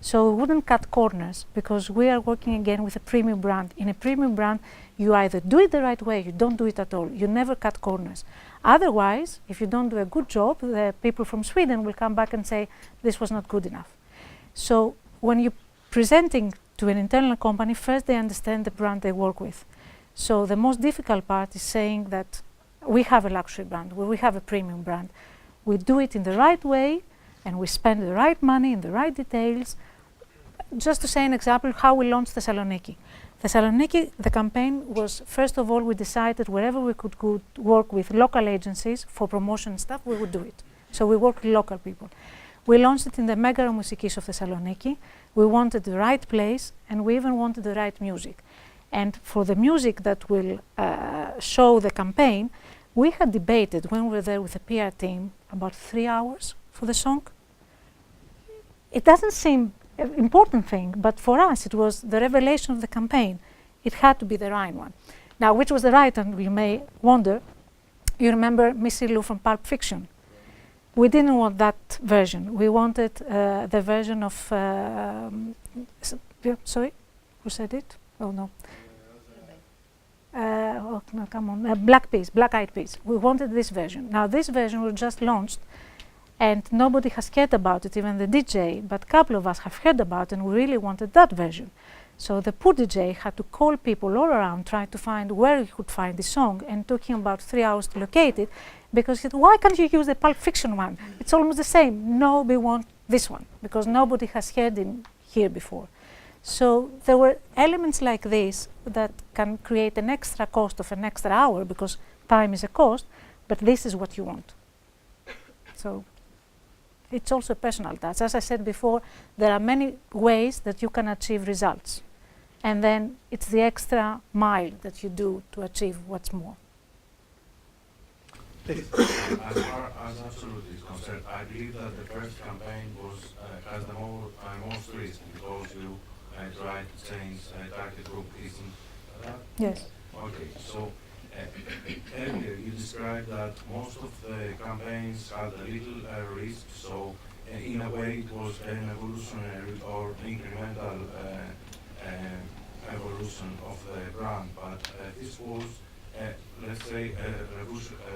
So we wouldn't cut corners because we are working again with a premium brand. In a premium brand, you either do it the right way, you don't do it at all. You never cut corners. Otherwise, if you don't do a good job, the people from Sweden will come back and say, this was not good enough. So when you're presenting to an internal company, first they understand the brand they work with. So the most difficult part is saying that we have a luxury brand, we have a premium brand. We do it in the right way, and we spend the right money in the right details. Just to say an example, how we launched Thessaloniki. Thessaloniki, the campaign was, first of all, we decided wherever we could work with local agencies for promotion stuff, we would do it. So we worked with local people. We launched it in the Megaro Musikis of Thessaloniki. We wanted the right place, and we even wanted the right music. And for the music that will show the campaign, we had debated when we were there with the PR team about 3 hours for the song. It doesn't seem an important thing, but for us it was the revelation of the campaign. It had to be the right one. Now, which was the right one, you may wonder. You remember Missy Lou from Pulp Fiction. We didn't want that version. We wanted the version of, sorry, who said it? Oh no. Oh no, come on, Black Eyed Peas. We wanted this version. Now this version was just launched and nobody has cared about it, even the DJ, but a couple of us have heard about it and we really wanted that version. So the poor DJ had to call people all around trying to find where he could find the song, and took him about 3 hours to locate it because he said, why can't you use the Pulp Fiction one? It's almost the same. No, we want this one because nobody has heard it here before. So there were elements like this that can create an extra cost of an extra hour because time is a cost, but this is what you want. So it's also a personal touch. As I said before, there are many ways that you can achieve results. And then it's the extra mile that you do to achieve what's more. As far as ABSOLUT is concerned, I believe that the first campaign has the most risk because you try to change target group, isn't that? Yes. Okay, so earlier you described that most of the campaigns had a little risk, so in a way it was an evolutionary or incremental evolution of the brand, but this was, let's say,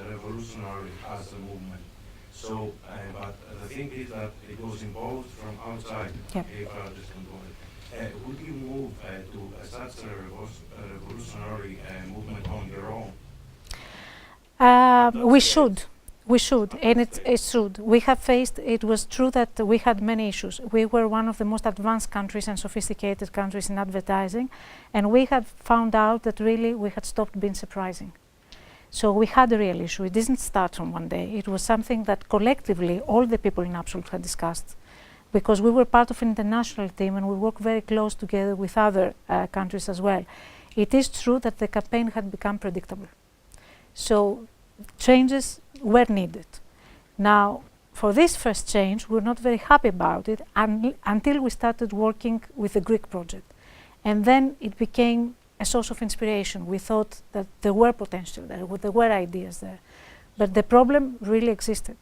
revolutionary as a movement. So, but the thing is that it was imposed from outside, yep. If I understand well. Would you move to such a revolutionary movement on your own? We should, and it's true. We have faced, it was true that we had many issues. We were one of the most advanced countries and sophisticated countries in advertising, and we had found out that really we had stopped being surprising. So we had a real issue. It didn't start from one day. It was something that collectively all the people in ABSOLUT had discussed, because we were part of an international team and we worked very close together with other countries as well. It is true that the campaign had become predictable. So changes were needed. Now, for this first change, we're not very happy about it until we started working with the Greek project. And then it became a source of inspiration. We thought that there were potential there, there were ideas there. But the problem really existed.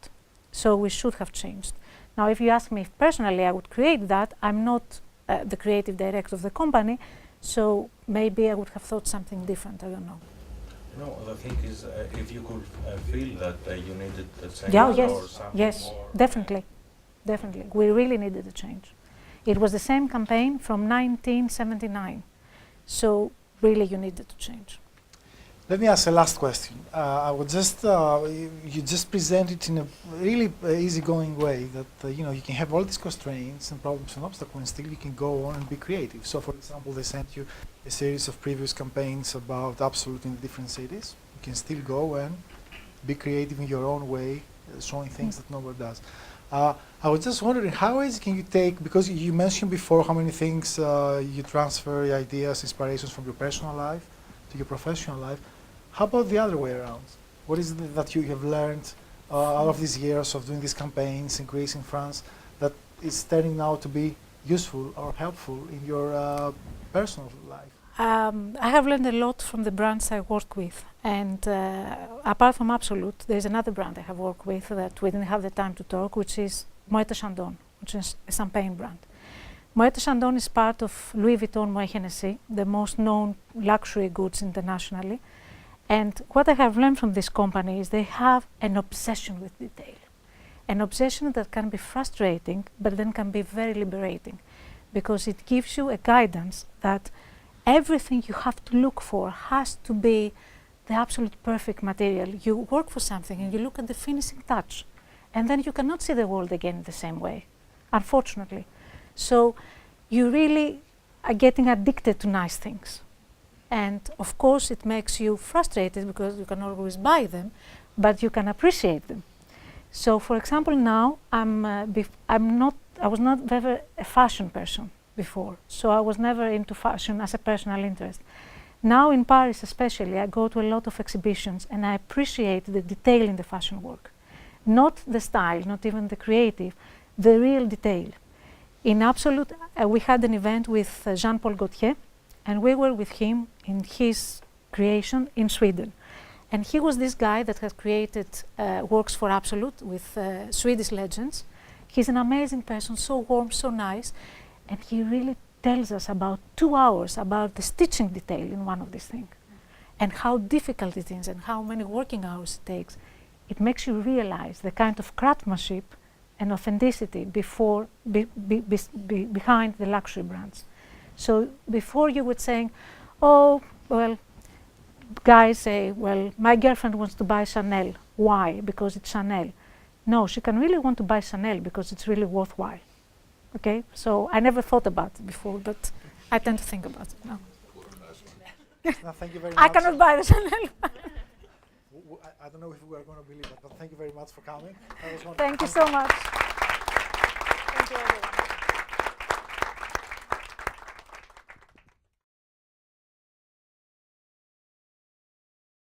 So we should have changed. Now, if you ask me if personally I would create that, I'm not the creative director of the company, So maybe I would have thought something different, I don't know. No, the thing is, if you could feel that you needed the change Yeah, or yes, something yes, more. definitely, definitely. We really needed a change. It was the same campaign from 1979. So really you needed to change. Let me ask a last question. I would just, you just present it in a really easygoing way that, you know, you can have all these constraints and problems and obstacles and still you can go on and be creative. So for example, they sent you a series of previous campaigns about ABSOLUT in different cities. You can still go and be creative in your own way, showing things that nobody does. I was just wondering, how easy can you take, because you mentioned before how many things you transfer your ideas, inspirations from your personal life to your professional life. How about the other way around? What is it that you have learned out of these years of doing these campaigns in Greece, in France, that is turning out to be useful or helpful in your personal life? I have learned a lot from the brands I work with, and apart from ABSOLUT, there's another brand I have worked with that we didn't have the time to talk, which is Moët & Chandon, which is a champagne brand. Moët & Chandon is part of Louis Vuitton Moët Hennessy, the most known luxury goods internationally. And what I have learned from this company is they have an obsession with detail. An obsession that can be frustrating, but then can be very liberating, because it gives you a guidance that everything you have to look for has to be the absolute perfect material. You work for something and you look at the finishing touch, and then you cannot see the world again the same way, unfortunately. So you really are getting addicted to nice things. And of course it makes you frustrated because you can always buy them, but you can appreciate them. So for example now, I was not ever a fashion person before, so I was never into fashion as a personal interest. Now in Paris especially, I go to a lot of exhibitions and I appreciate the detail in the fashion work. Not the style, not even the creative, the real detail. In ABSOLUT, we had an event with Jean-Paul Gaultier, and we were with him in his creation in Sweden. And he was this guy that had created works for ABSOLUT with Swedish legends. He's an amazing person, so warm, so nice, and he really tells us about 2 hours about the stitching detail in one of these things, and how difficult it is and how many working hours it takes. It makes you realize the kind of craftsmanship and authenticity behind the luxury brands. So before you would say, oh, well, guys say, well, my girlfriend wants to buy Chanel. Why? Because it's Chanel. No, she can really want to buy Chanel because it's really worthwhile. Okay, so I never thought about it before, but I tend to think about it now. No, thank you very much. I cannot buy the Chanel. I don't know if we are going to believe it, but thank you very much for coming. Thank you so much. Thank you, everyone.